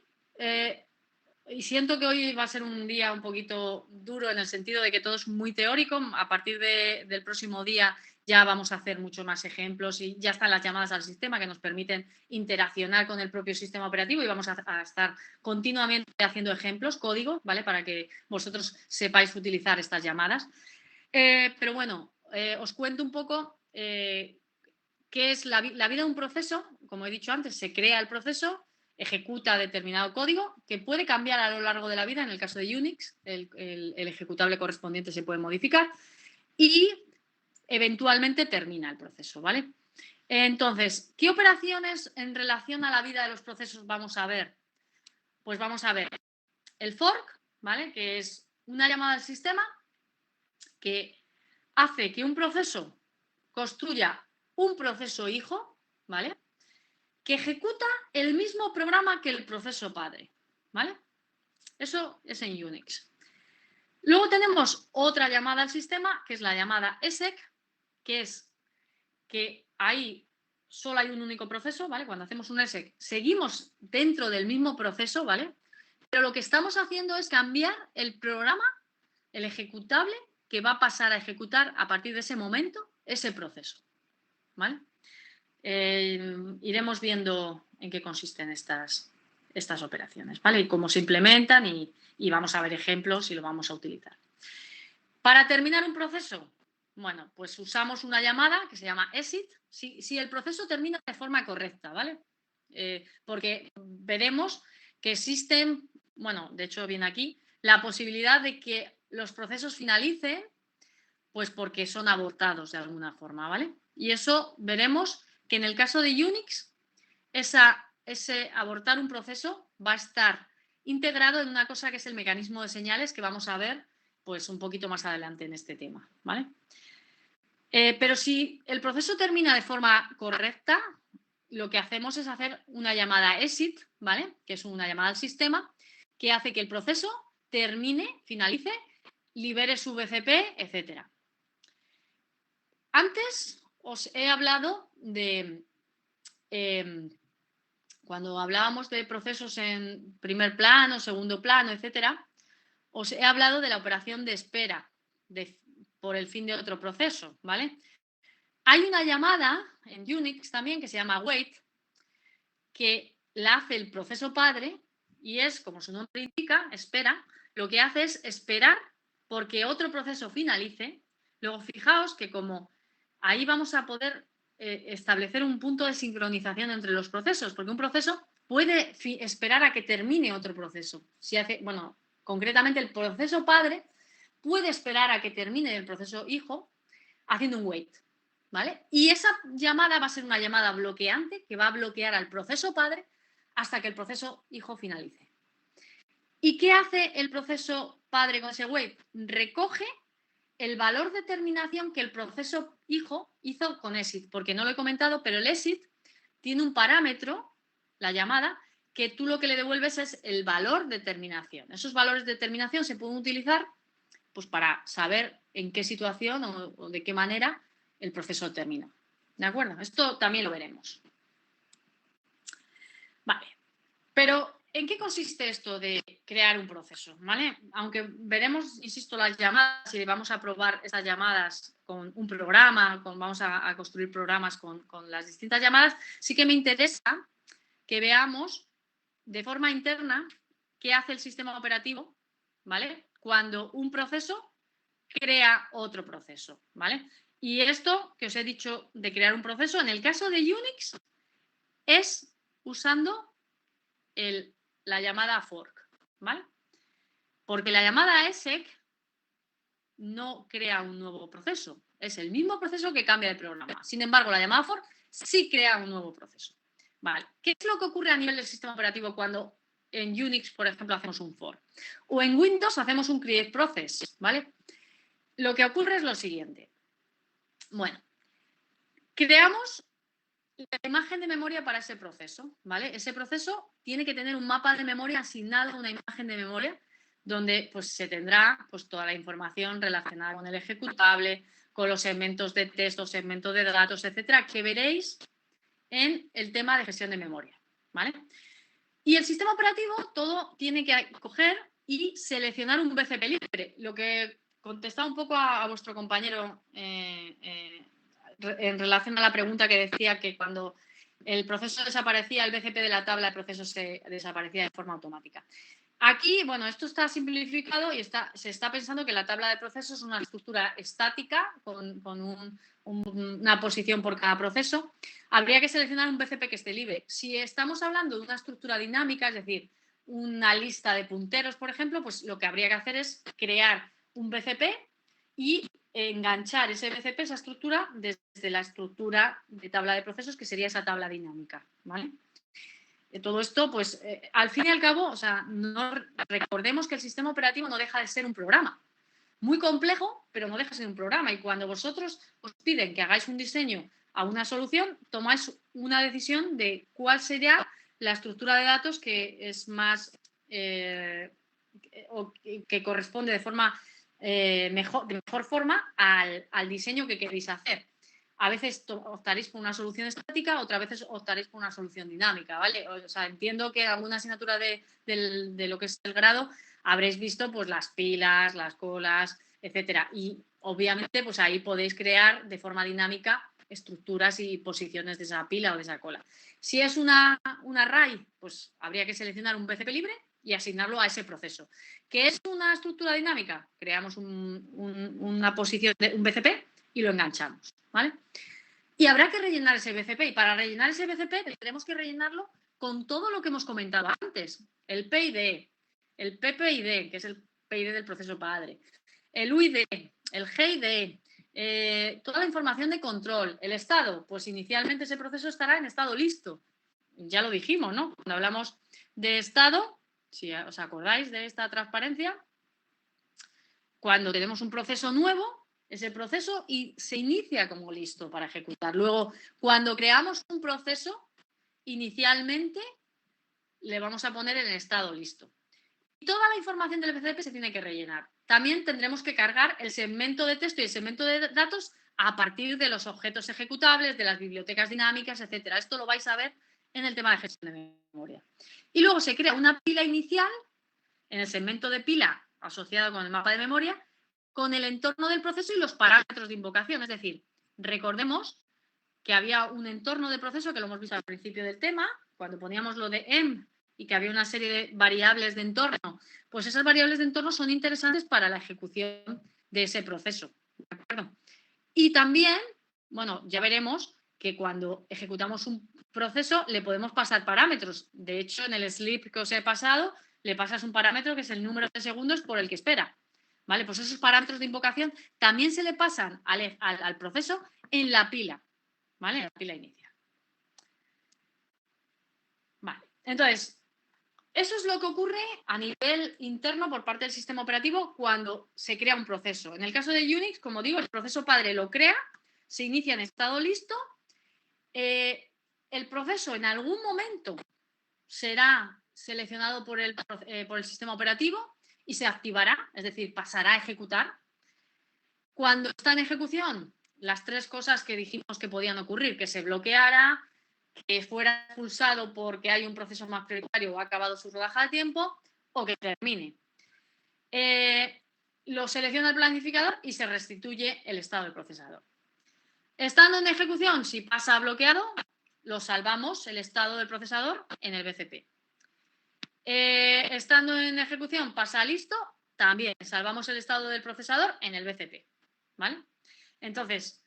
siento que hoy va a ser un día un poquito duro en el sentido de que todo es muy teórico. A partir del próximo día ya vamos a hacer muchos más ejemplos y ya están las llamadas al sistema que nos permiten interaccionar con el propio sistema operativo y vamos a estar continuamente haciendo ejemplos, código, ¿vale? Para que vosotros sepáis utilizar estas llamadas. Pero bueno, os cuento un poco qué es la vida de un proceso. Como he dicho antes, se crea el proceso, ejecuta determinado código que puede cambiar a lo largo de la vida. En el caso de Unix, el ejecutable correspondiente se puede modificar y eventualmente termina el proceso, ¿vale? Entonces, ¿qué operaciones en relación a la vida de los procesos vamos a ver? Pues vamos a ver el fork, ¿vale? Que es una llamada al sistema que hace que un proceso construya un proceso hijo, ¿vale? Que ejecuta el mismo programa que el proceso padre, ¿vale? Eso es en Unix. Luego tenemos otra llamada al sistema, que es la llamada exec, que es que ahí solo hay un único proceso, ¿vale? Cuando hacemos un exec, seguimos dentro del mismo proceso, ¿vale? Pero lo que estamos haciendo es cambiar el programa, el ejecutable, que va a pasar a ejecutar a partir de ese momento ese proceso, ¿vale? Iremos viendo en qué consisten estas operaciones, ¿vale? Y cómo se implementan y vamos a ver ejemplos y lo vamos a utilizar. Para terminar un proceso, bueno, pues usamos una llamada que se llama exit, si el proceso termina de forma correcta, ¿vale? Porque veremos que existen, bueno, de hecho viene aquí, la posibilidad de que los procesos finalicen, pues porque son abortados de alguna forma, ¿vale? Y eso veremos que en el caso de Unix, ese abortar un proceso va a estar integrado en una cosa que es el mecanismo de señales que vamos a ver pues un poquito más adelante en este tema, ¿vale? Pero si el proceso termina de forma correcta, lo que hacemos es hacer una llamada exit, ¿vale? Que es una llamada al sistema que hace que el proceso termine, finalice, libere su BCP, etc. Antes os he hablado de, cuando hablábamos de procesos en primer plano, segundo plano, etc., os he hablado de la operación de espera por el fin de otro proceso, ¿vale? Hay una llamada en Unix también que se llama wait, que la hace el proceso padre y es, como su nombre indica, espera. Lo que hace es esperar porque otro proceso finalice. Luego, fijaos que como ahí vamos a poder establecer un punto de sincronización entre los procesos, porque un proceso puede esperar a que termine otro proceso. Si hace, bueno, concretamente el proceso padre puede esperar a que termine el proceso hijo haciendo un wait, ¿vale? Y esa llamada va a ser una llamada bloqueante que va a bloquear al proceso padre hasta que el proceso hijo finalice. ¿Y qué hace el proceso padre con ese wait? Recoge el valor de terminación que el proceso hijo hizo con exit, porque no lo he comentado, pero el exit tiene un parámetro, la llamada, que tú lo que le devuelves es el valor de terminación. Esos valores de terminación se pueden utilizar pues, para saber en qué situación o de qué manera el proceso termina. ¿De acuerdo? Esto también lo veremos. Vale. Pero, ¿en qué consiste esto de crear un proceso? ¿Vale? Aunque veremos, insisto, las llamadas y vamos a probar estas llamadas con un programa, vamos a construir programas con las distintas llamadas, sí que me interesa que veamos de forma interna qué hace el sistema operativo, ¿vale? Cuando un proceso crea otro proceso, ¿vale? Y esto que os he dicho de crear un proceso, en el caso de Unix, es usando la llamada fork, ¿vale? Porque la llamada exec no crea un nuevo proceso, es el mismo proceso que cambia de programa. Sin embargo, la llamada fork sí crea un nuevo proceso, ¿vale? ¿Qué es lo que ocurre a nivel del sistema operativo cuando en Unix, por ejemplo, hacemos un fork? O en Windows hacemos un create process, ¿vale? Lo que ocurre es lo siguiente. Bueno, creamos la imagen de memoria para ese proceso, ¿vale? Ese proceso tiene que tener un mapa de memoria asignado a una imagen de memoria donde pues, se tendrá pues, toda la información relacionada con el ejecutable, con los segmentos de texto, segmentos de datos, etcétera, que veréis en el tema de gestión de memoria, ¿vale? Y el sistema operativo todo tiene que coger y seleccionar un BCP libre. Lo que contestaba un poco a vuestro compañero en relación a la pregunta que decía que cuando el proceso desaparecía, el BCP de la tabla de procesos se desaparecía de forma automática. Aquí, bueno, esto está simplificado y se está pensando que la tabla de procesos es una estructura estática con una posición por cada proceso. Habría que seleccionar un BCP que esté libre. Si estamos hablando de una estructura dinámica, es decir, una lista de punteros, por ejemplo, pues lo que habría que hacer es crear un BCP y enganchar ese BCP, esa estructura, desde la estructura de tabla de procesos, que sería esa tabla dinámica, ¿vale? Todo esto, pues, al fin y al cabo, o sea, recordemos que el sistema operativo no deja de ser un programa. Muy complejo, pero no deja de ser un programa. Y cuando vosotros os piden que hagáis un diseño a una solución, tomáis una decisión de cuál sería la estructura de datos que es más o que corresponde de forma de mejor forma al diseño que queréis hacer. A veces optaréis por una solución estática, otras veces optaréis por una solución dinámica, ¿vale? O sea, entiendo que en alguna asignatura de lo que es el grado habréis visto pues las pilas, las colas, etcétera. Y obviamente pues ahí podéis crear de forma dinámica estructuras y posiciones de esa pila o de esa cola. Si es una array, pues habría que seleccionar un BCP libre y asignarlo a ese proceso. ¿Qué es una estructura dinámica? Creamos una posición de un BCP y lo enganchamos, ¿vale? Y habrá que rellenar ese BCP. Y para rellenar ese BCP tendremos que rellenarlo con todo lo que hemos comentado antes. El PID, el PPID, que es el PID del proceso padre, el UID, el GID, toda la información de control, el estado. Pues inicialmente ese proceso estará en estado listo. Ya lo dijimos, ¿no? Cuando hablamos de estado, Si os acordáis de esta transparencia, cuando tenemos un proceso nuevo, ese proceso se inicia como listo para ejecutar. Luego, cuando creamos un proceso, inicialmente le vamos a poner en estado listo. Y toda la información del BCP se tiene que rellenar. También tendremos que cargar el segmento de texto y el segmento de datos a partir de los objetos ejecutables, de las bibliotecas dinámicas, etcétera. Esto lo vais a ver en el tema de gestión de memoria. Y luego se crea una pila inicial en el segmento de pila asociado con el mapa de memoria, con el entorno del proceso y los parámetros de invocación. Es decir, recordemos que había un entorno de proceso, que lo hemos visto al principio del tema, cuando poníamos lo de env y que había una serie de variables de entorno, pues esas variables de entorno son interesantes para la ejecución de ese proceso. ¿De acuerdo? Y también, bueno, ya veremos que cuando ejecutamos un proceso le podemos pasar parámetros. De hecho, en el slip que os he pasado, le pasas un parámetro que es el número de segundos por el que espera. ¿Vale? Pues esos parámetros de invocación también se le pasan al proceso en la pila. ¿Vale? En la pila inicial. Vale. Entonces, eso es lo que ocurre a nivel interno por parte del sistema operativo cuando se crea un proceso. En el caso de Unix, como digo, el proceso padre lo crea, se inicia en estado listo. El proceso en algún momento será seleccionado por el sistema operativo y se activará, es decir, pasará a ejecutar. Cuando está en ejecución, las tres cosas que dijimos que podían ocurrir, que se bloqueara, que fuera expulsado porque hay un proceso más prioritario o ha acabado su rodaja de tiempo, o que termine. Lo selecciona el planificador y se restituye el estado del procesador. Estando en ejecución, si pasa a bloqueado, lo salvamos el estado del procesador en el BCP. Estando en ejecución, pasa a listo, también salvamos el estado del procesador en el BCP. ¿Vale? Entonces,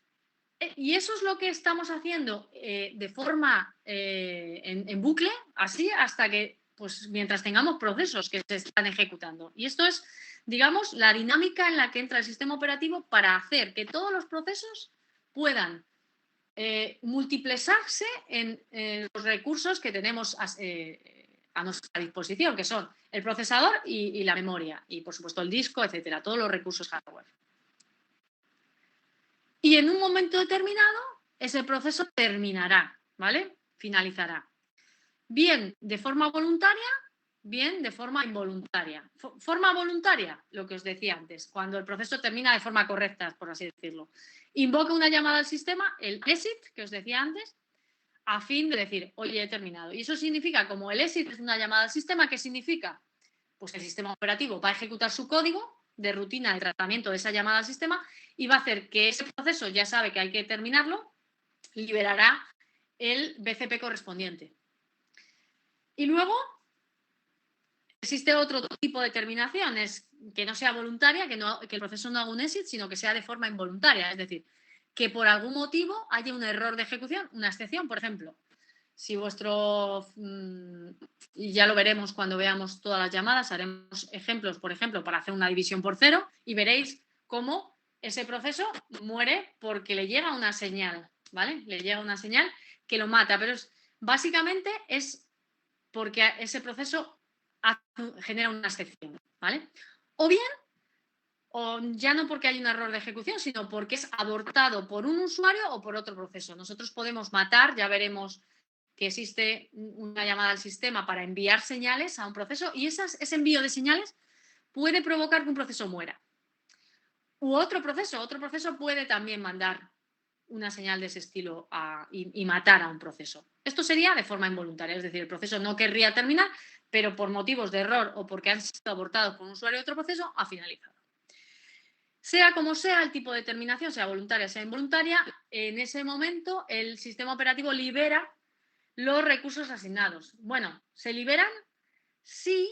y eso es lo que estamos haciendo de forma en bucle, así hasta que, pues mientras tengamos procesos que se están ejecutando. Y esto es, digamos, la dinámica en la que entra el sistema operativo para hacer que todos los procesos puedan multiplexarse en los recursos que tenemos a nuestra disposición, que son el procesador y la memoria, y por supuesto el disco, etcétera, todos los recursos hardware. Y en un momento determinado, ese proceso terminará, ¿vale? Finalizará. Bien de forma voluntaria, bien de forma involuntaria. Forma voluntaria, lo que os decía antes, cuando el proceso termina de forma correcta, por así decirlo. Invoca una llamada al sistema, el exit, que os decía antes, a fin de decir, oye, he terminado. Y eso significa, como el exit es una llamada al sistema, ¿qué significa? Pues que el sistema operativo va a ejecutar su código de rutina de tratamiento de esa llamada al sistema y va a hacer que ese proceso ya sabe que hay que terminarlo, liberará el BCP correspondiente. Y luego existe otro tipo de terminación, es que no sea voluntaria, que el proceso no haga un exit, sino que sea de forma involuntaria, es decir, que por algún motivo haya un error de ejecución, una excepción, por ejemplo. Si y ya lo veremos cuando veamos todas las llamadas, haremos ejemplos, por ejemplo, para hacer una división por cero y veréis cómo ese proceso muere porque le llega una señal, ¿vale? Le llega una señal que lo mata, pero básicamente es porque ese proceso genera una excepción, ¿vale? O bien, o ya no porque hay un error de ejecución, sino porque es abortado por un usuario o por otro proceso. Nosotros podemos matar, ya veremos que existe una llamada al sistema para enviar señales a un proceso y ese envío de señales puede provocar que un proceso muera. U otro proceso puede también mandar una señal de ese estilo y matar a un proceso. Esto sería de forma involuntaria, es decir, el proceso no querría terminar, pero por motivos de error o porque han sido abortados por un usuario de otro proceso, ha finalizado. Sea como sea el tipo de terminación, sea voluntaria, sea involuntaria, en ese momento el sistema operativo libera los recursos asignados. Bueno, se liberan si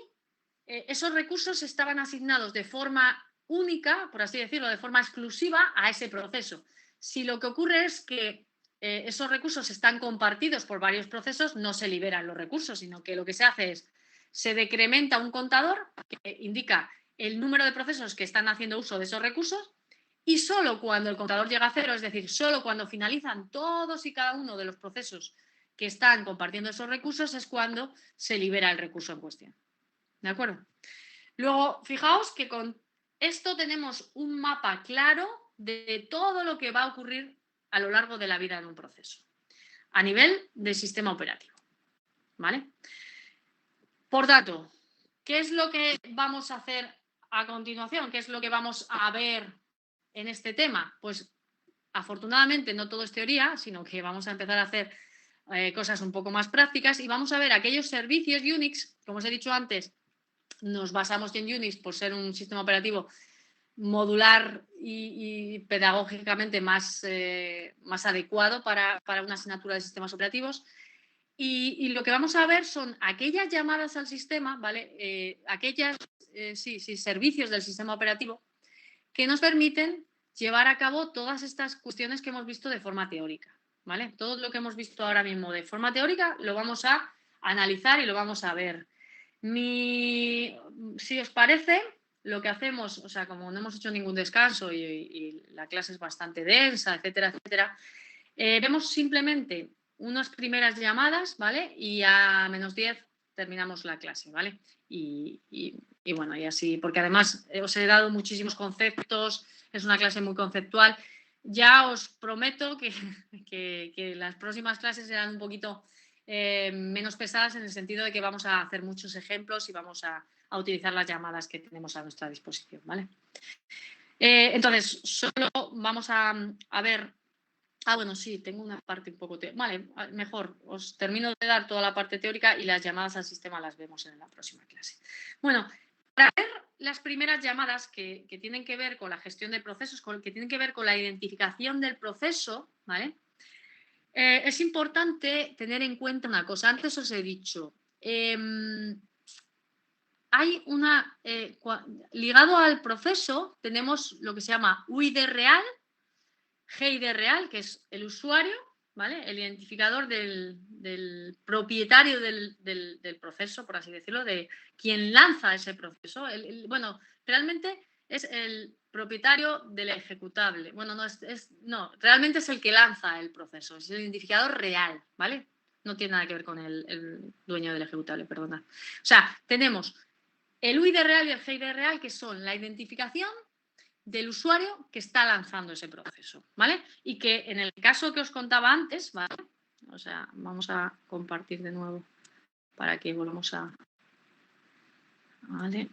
esos recursos estaban asignados de forma única, por así decirlo, de forma exclusiva a ese proceso. Si lo que ocurre es que esos recursos están compartidos por varios procesos, no se liberan los recursos, sino que lo que se hace es, se decrementa un contador que indica el número de procesos que están haciendo uso de esos recursos y solo cuando el contador llega a cero, es decir, solo cuando finalizan todos y cada uno de los procesos que están compartiendo esos recursos, es cuando se libera el recurso en cuestión. ¿De acuerdo? Luego, fijaos que con esto tenemos un mapa claro de todo lo que va a ocurrir a lo largo de la vida en un proceso, a nivel de sistema operativo, ¿vale? Por tanto, ¿qué es lo que vamos a hacer a continuación? ¿Qué es lo que vamos a ver en este tema? Pues afortunadamente no todo es teoría, sino que vamos a empezar a hacer cosas un poco más prácticas y vamos a ver aquellos servicios Unix, como os he dicho antes, nos basamos en Unix por ser un sistema operativo modular y pedagógicamente más adecuado para una asignatura de sistemas operativos. Y lo que vamos a ver son aquellas llamadas al sistema, ¿vale? Servicios del sistema operativo que nos permiten llevar a cabo todas estas cuestiones que hemos visto de forma teórica, ¿vale? Todo lo que hemos visto ahora mismo de forma teórica lo vamos a analizar y lo vamos a ver. Si os parece, lo que hacemos, o sea, como no hemos hecho ningún descanso y la clase es bastante densa, etcétera, etcétera, vemos simplemente unas primeras llamadas, ¿vale? Y a -10 terminamos la clase, ¿vale? Y bueno, y así, porque además os he dado muchísimos conceptos, es una clase muy conceptual. Ya os prometo que las próximas clases serán un poquito menos pesadas en el sentido de que vamos a hacer muchos ejemplos y vamos a utilizar las llamadas que tenemos a nuestra disposición, ¿vale? Entonces, solo vamos a ver. Bueno, sí, tengo una parte un poco teórica. Vale, mejor, os termino de dar toda la parte teórica y las llamadas al sistema las vemos en la próxima clase. Bueno, para ver las primeras llamadas que tienen que ver con la gestión de procesos, que tienen que ver con la identificación del proceso, ¿vale? Es importante tener en cuenta una cosa. Antes os he dicho, hay una... ligado al proceso tenemos lo que se llama UID real, GID real, que es el usuario, ¿vale? El identificador del propietario del proceso, por así decirlo, de quien lanza ese proceso. Bueno, realmente es el propietario del ejecutable. Bueno, no, realmente es el que lanza el proceso, es el identificador real, ¿vale? No tiene nada que ver con el dueño del ejecutable, perdona. O sea, tenemos el UID real y el GID real, que son la identificación del usuario que está lanzando ese proceso, ¿vale? Y que en el caso que os contaba antes, ¿vale? O sea, vamos a compartir de nuevo para que volvamos a... Vale.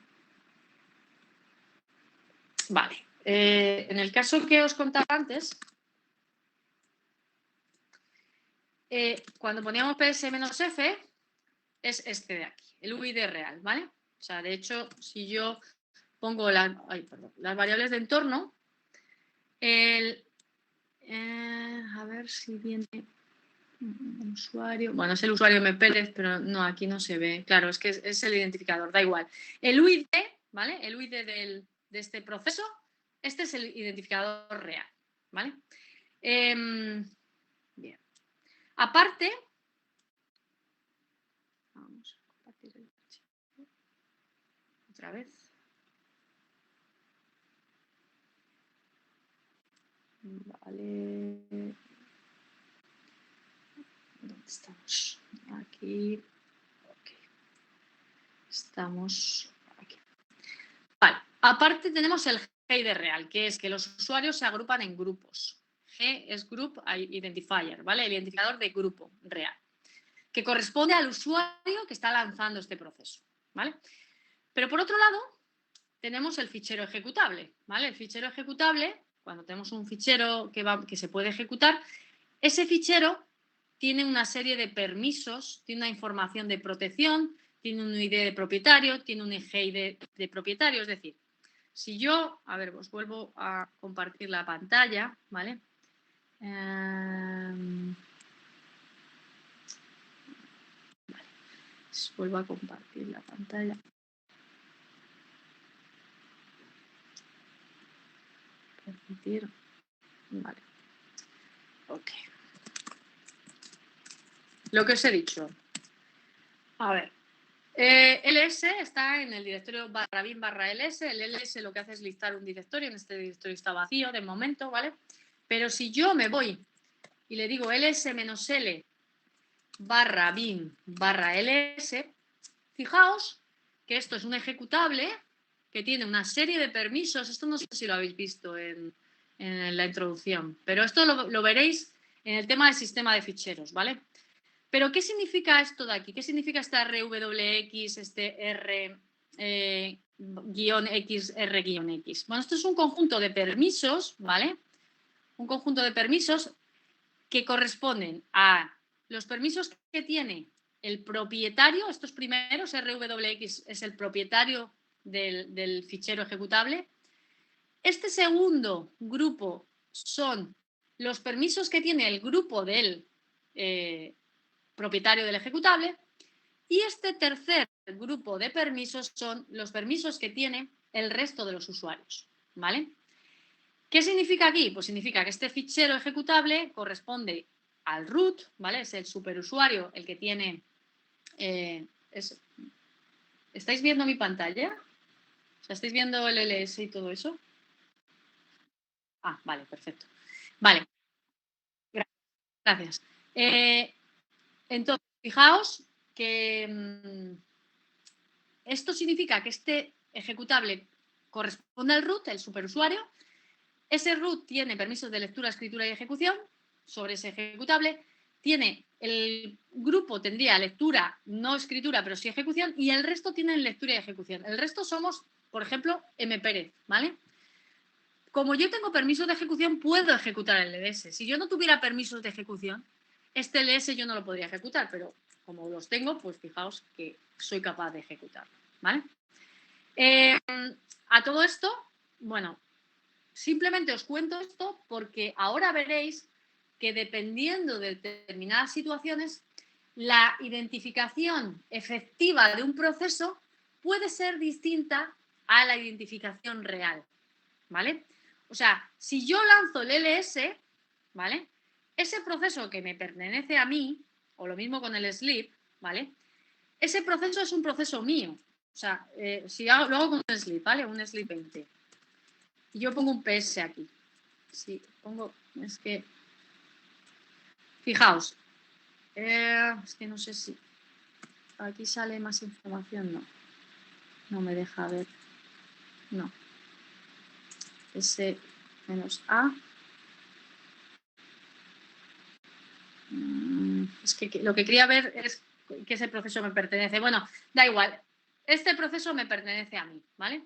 Vale. En el caso que os contaba antes, cuando poníamos PS-F, es este de aquí, el UID real, ¿vale? O sea, de hecho, si yo pongo las variables de entorno, a ver si viene usuario. Bueno, es el usuario M. Pérez, pero no, aquí no se ve. Claro, es que es el identificador, da igual. El UID, ¿vale? El UID de este proceso, este es el identificador real, ¿vale? Bien. Aparte, vamos a compartir el archivo otra vez. Vale. ¿Dónde estamos? Aquí. Ok. Estamos aquí. Vale. Aparte tenemos el GID real, que es que los usuarios se agrupan en grupos. G es Group Identifier, ¿vale? El identificador de grupo real, que corresponde al usuario que está lanzando este proceso, ¿vale? Pero por otro lado, tenemos el fichero ejecutable, ¿vale? El fichero ejecutable, cuando tenemos un fichero que se puede ejecutar, ese fichero tiene una serie de permisos, tiene una información de protección, tiene un ID de propietario, tiene un GID de propietario, es decir, si yo, a ver, os vuelvo a compartir la pantalla, ¿vale? Vale. Os vuelvo a compartir la pantalla. Permitir. Vale. Ok. Lo que os he dicho. A ver. ls está en el directorio /bin/ls. El ls lo que hace es listar un directorio. En este directorio está vacío de momento, ¿vale? Pero si yo me voy y le digo ls-l /bin/ls, fijaos que esto es un ejecutable que tiene una serie de permisos. Esto no sé si lo habéis visto en la introducción, pero esto lo veréis en el tema del sistema de ficheros, ¿vale? Pero ¿qué significa esto de aquí? ¿Qué significa esta RWX, este R X, R-X? Bueno, esto es un conjunto de permisos, ¿vale? Un conjunto de permisos que corresponden a los permisos que tiene el propietario, estos primeros, RWX es el propietario del fichero ejecutable. Este segundo grupo son los permisos que tiene el grupo del propietario del ejecutable, y este tercer grupo de permisos son los permisos que tiene el resto de los usuarios, ¿vale? ¿Qué significa aquí? Pues significa que este fichero ejecutable corresponde al root, ¿vale? Es el superusuario el que tiene... ¿Estáis viendo mi pantalla? O sea, ¿estáis viendo el LS y todo eso? Ah, vale, perfecto. Vale, gracias. Entonces, fijaos que esto significa que este ejecutable corresponde al root, el superusuario. Ese root tiene permisos de lectura, escritura y ejecución sobre ese ejecutable. El grupo tendría lectura, no escritura, pero sí ejecución, y el resto tienen lectura y ejecución. El resto somos, por ejemplo, Pérez, ¿vale? Como yo tengo permisos de ejecución, puedo ejecutar el LS. Si yo no tuviera permisos de ejecución, este LS yo no lo podría ejecutar, pero como los tengo, pues fijaos que soy capaz de ejecutarlo, ¿vale? A todo esto, bueno, simplemente os cuento esto porque ahora veréis que dependiendo de determinadas situaciones, la identificación efectiva de un proceso puede ser distinta a la identificación real, ¿vale? O sea, si yo lanzo el LS, ¿vale? Ese proceso que me pertenece a mí, o lo mismo con el sleep, ¿vale? Ese proceso es un proceso mío. O sea, si lo hago con un sleep, ¿vale? Un sleep 20. Y yo pongo un PS aquí. Sí, pongo, es que, fijaos, es que no sé si aquí sale más información, no me deja ver, no, S menos A, es que lo que quería ver es que ese proceso me pertenece, bueno, da igual, este proceso me pertenece a mí, ¿vale?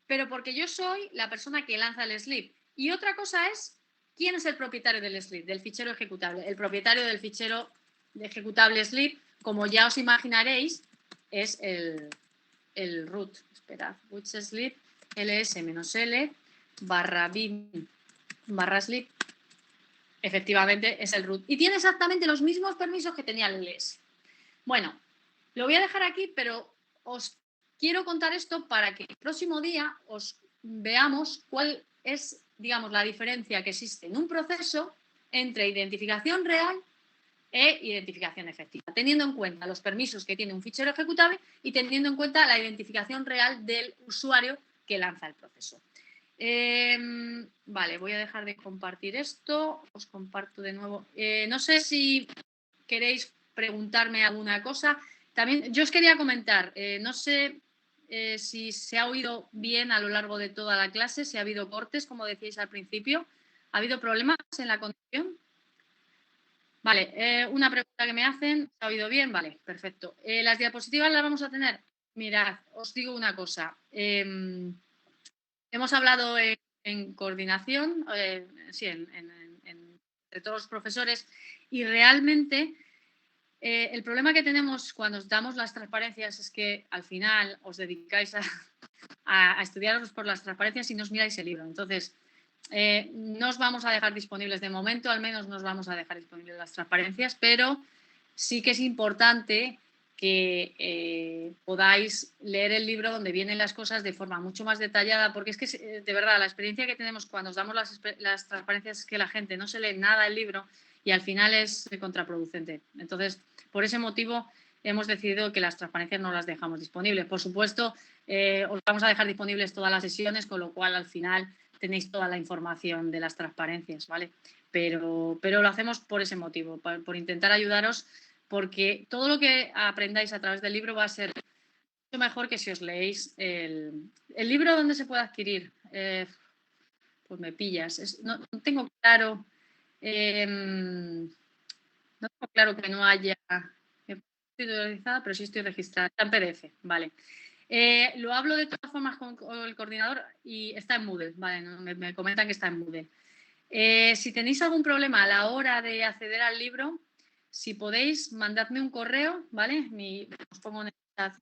Pero porque yo soy la persona que lanza el sleep. Y otra cosa es, ¿quién es el propietario del sleep, del fichero ejecutable? El propietario del fichero de ejecutable sleep, como ya os imaginaréis, es el root. Esperad, which sleep, ls-l barra bin barra sleep, efectivamente es el root. Y tiene exactamente los mismos permisos que tenía el ls. Bueno, lo voy a dejar aquí, pero os quiero contar esto para que el próximo día os veamos cuál es, digamos, la diferencia que existe en un proceso entre identificación real e identificación efectiva, teniendo en cuenta los permisos que tiene un fichero ejecutable y teniendo en cuenta la identificación real del usuario que lanza el proceso. Vale, voy a dejar de compartir esto, os comparto de nuevo. No sé si queréis preguntarme alguna cosa. También yo os quería comentar, no sé si se ha oído bien a lo largo de toda la clase, si ha habido cortes, como decíais al principio. ¿Ha habido problemas en la conexión? Vale, una pregunta que me hacen, ¿se ha oído bien? Vale, perfecto. Las diapositivas las vamos a tener. Mirad, os digo una cosa. Hemos hablado en coordinación, sí, entre todos los profesores, y realmente el problema que tenemos cuando os damos las transparencias es que al final os dedicáis a estudiaros por las transparencias y no os miráis el libro. Entonces, no os vamos a dejar disponibles de momento, al menos no os vamos a dejar disponibles las transparencias, pero sí que es importante que podáis leer el libro donde vienen las cosas de forma mucho más detallada, porque es que, de verdad, la experiencia que tenemos cuando os damos las transparencias es que la gente no se lee nada el libro y al final es contraproducente. Entonces, por ese motivo hemos decidido que las transparencias no las dejamos disponibles. Por supuesto, os vamos a dejar disponibles todas las sesiones, con lo cual al final tenéis toda la información de las transparencias, ¿vale? Pero lo hacemos por ese motivo, por intentar ayudaros, porque todo lo que aprendáis a través del libro va a ser mejor que si os leéis el libro. ¿Dónde se puede adquirir? Pues me pillas. No tengo claro. No tengo claro que no haya. Estoy realizada, pero sí estoy registrada. Está en PDF, vale. Lo hablo de todas formas con el coordinador y está en Moodle, vale, ¿no? Me comentan que está en Moodle. Si tenéis algún problema a la hora de acceder al libro, si podéis, mandadme un correo, ¿vale? Os pongo en el chat.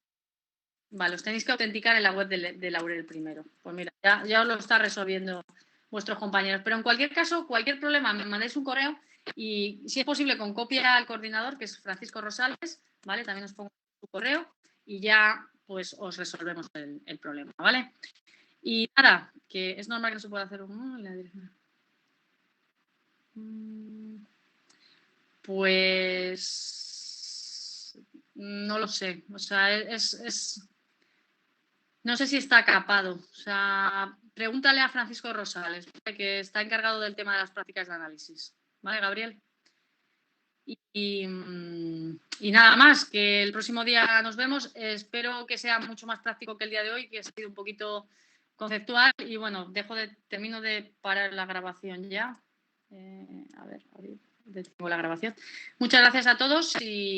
Vale, os tenéis que autenticar en la web de Laurel primero. Pues mira, ya os lo está resolviendo vuestros compañeros. Pero en cualquier caso, cualquier problema, me mandéis un correo y, si es posible, con copia al coordinador, que es Francisco Rosales, ¿vale? También os pongo su correo y ya pues os resolvemos el problema, ¿vale? Y nada, que es normal que no se pueda hacer un... Pues no lo sé. O sea, no sé si está capado. O sea, pregúntale a Francisco Rosales, que está encargado del tema de las prácticas de análisis. ¿Vale, Gabriel? Y nada más, que el próximo día nos vemos. Espero que sea mucho más práctico que el día de hoy, que ha sido un poquito conceptual. Y bueno, termino de parar la grabación ya. A ver, detengo la grabación. Muchas gracias a todos y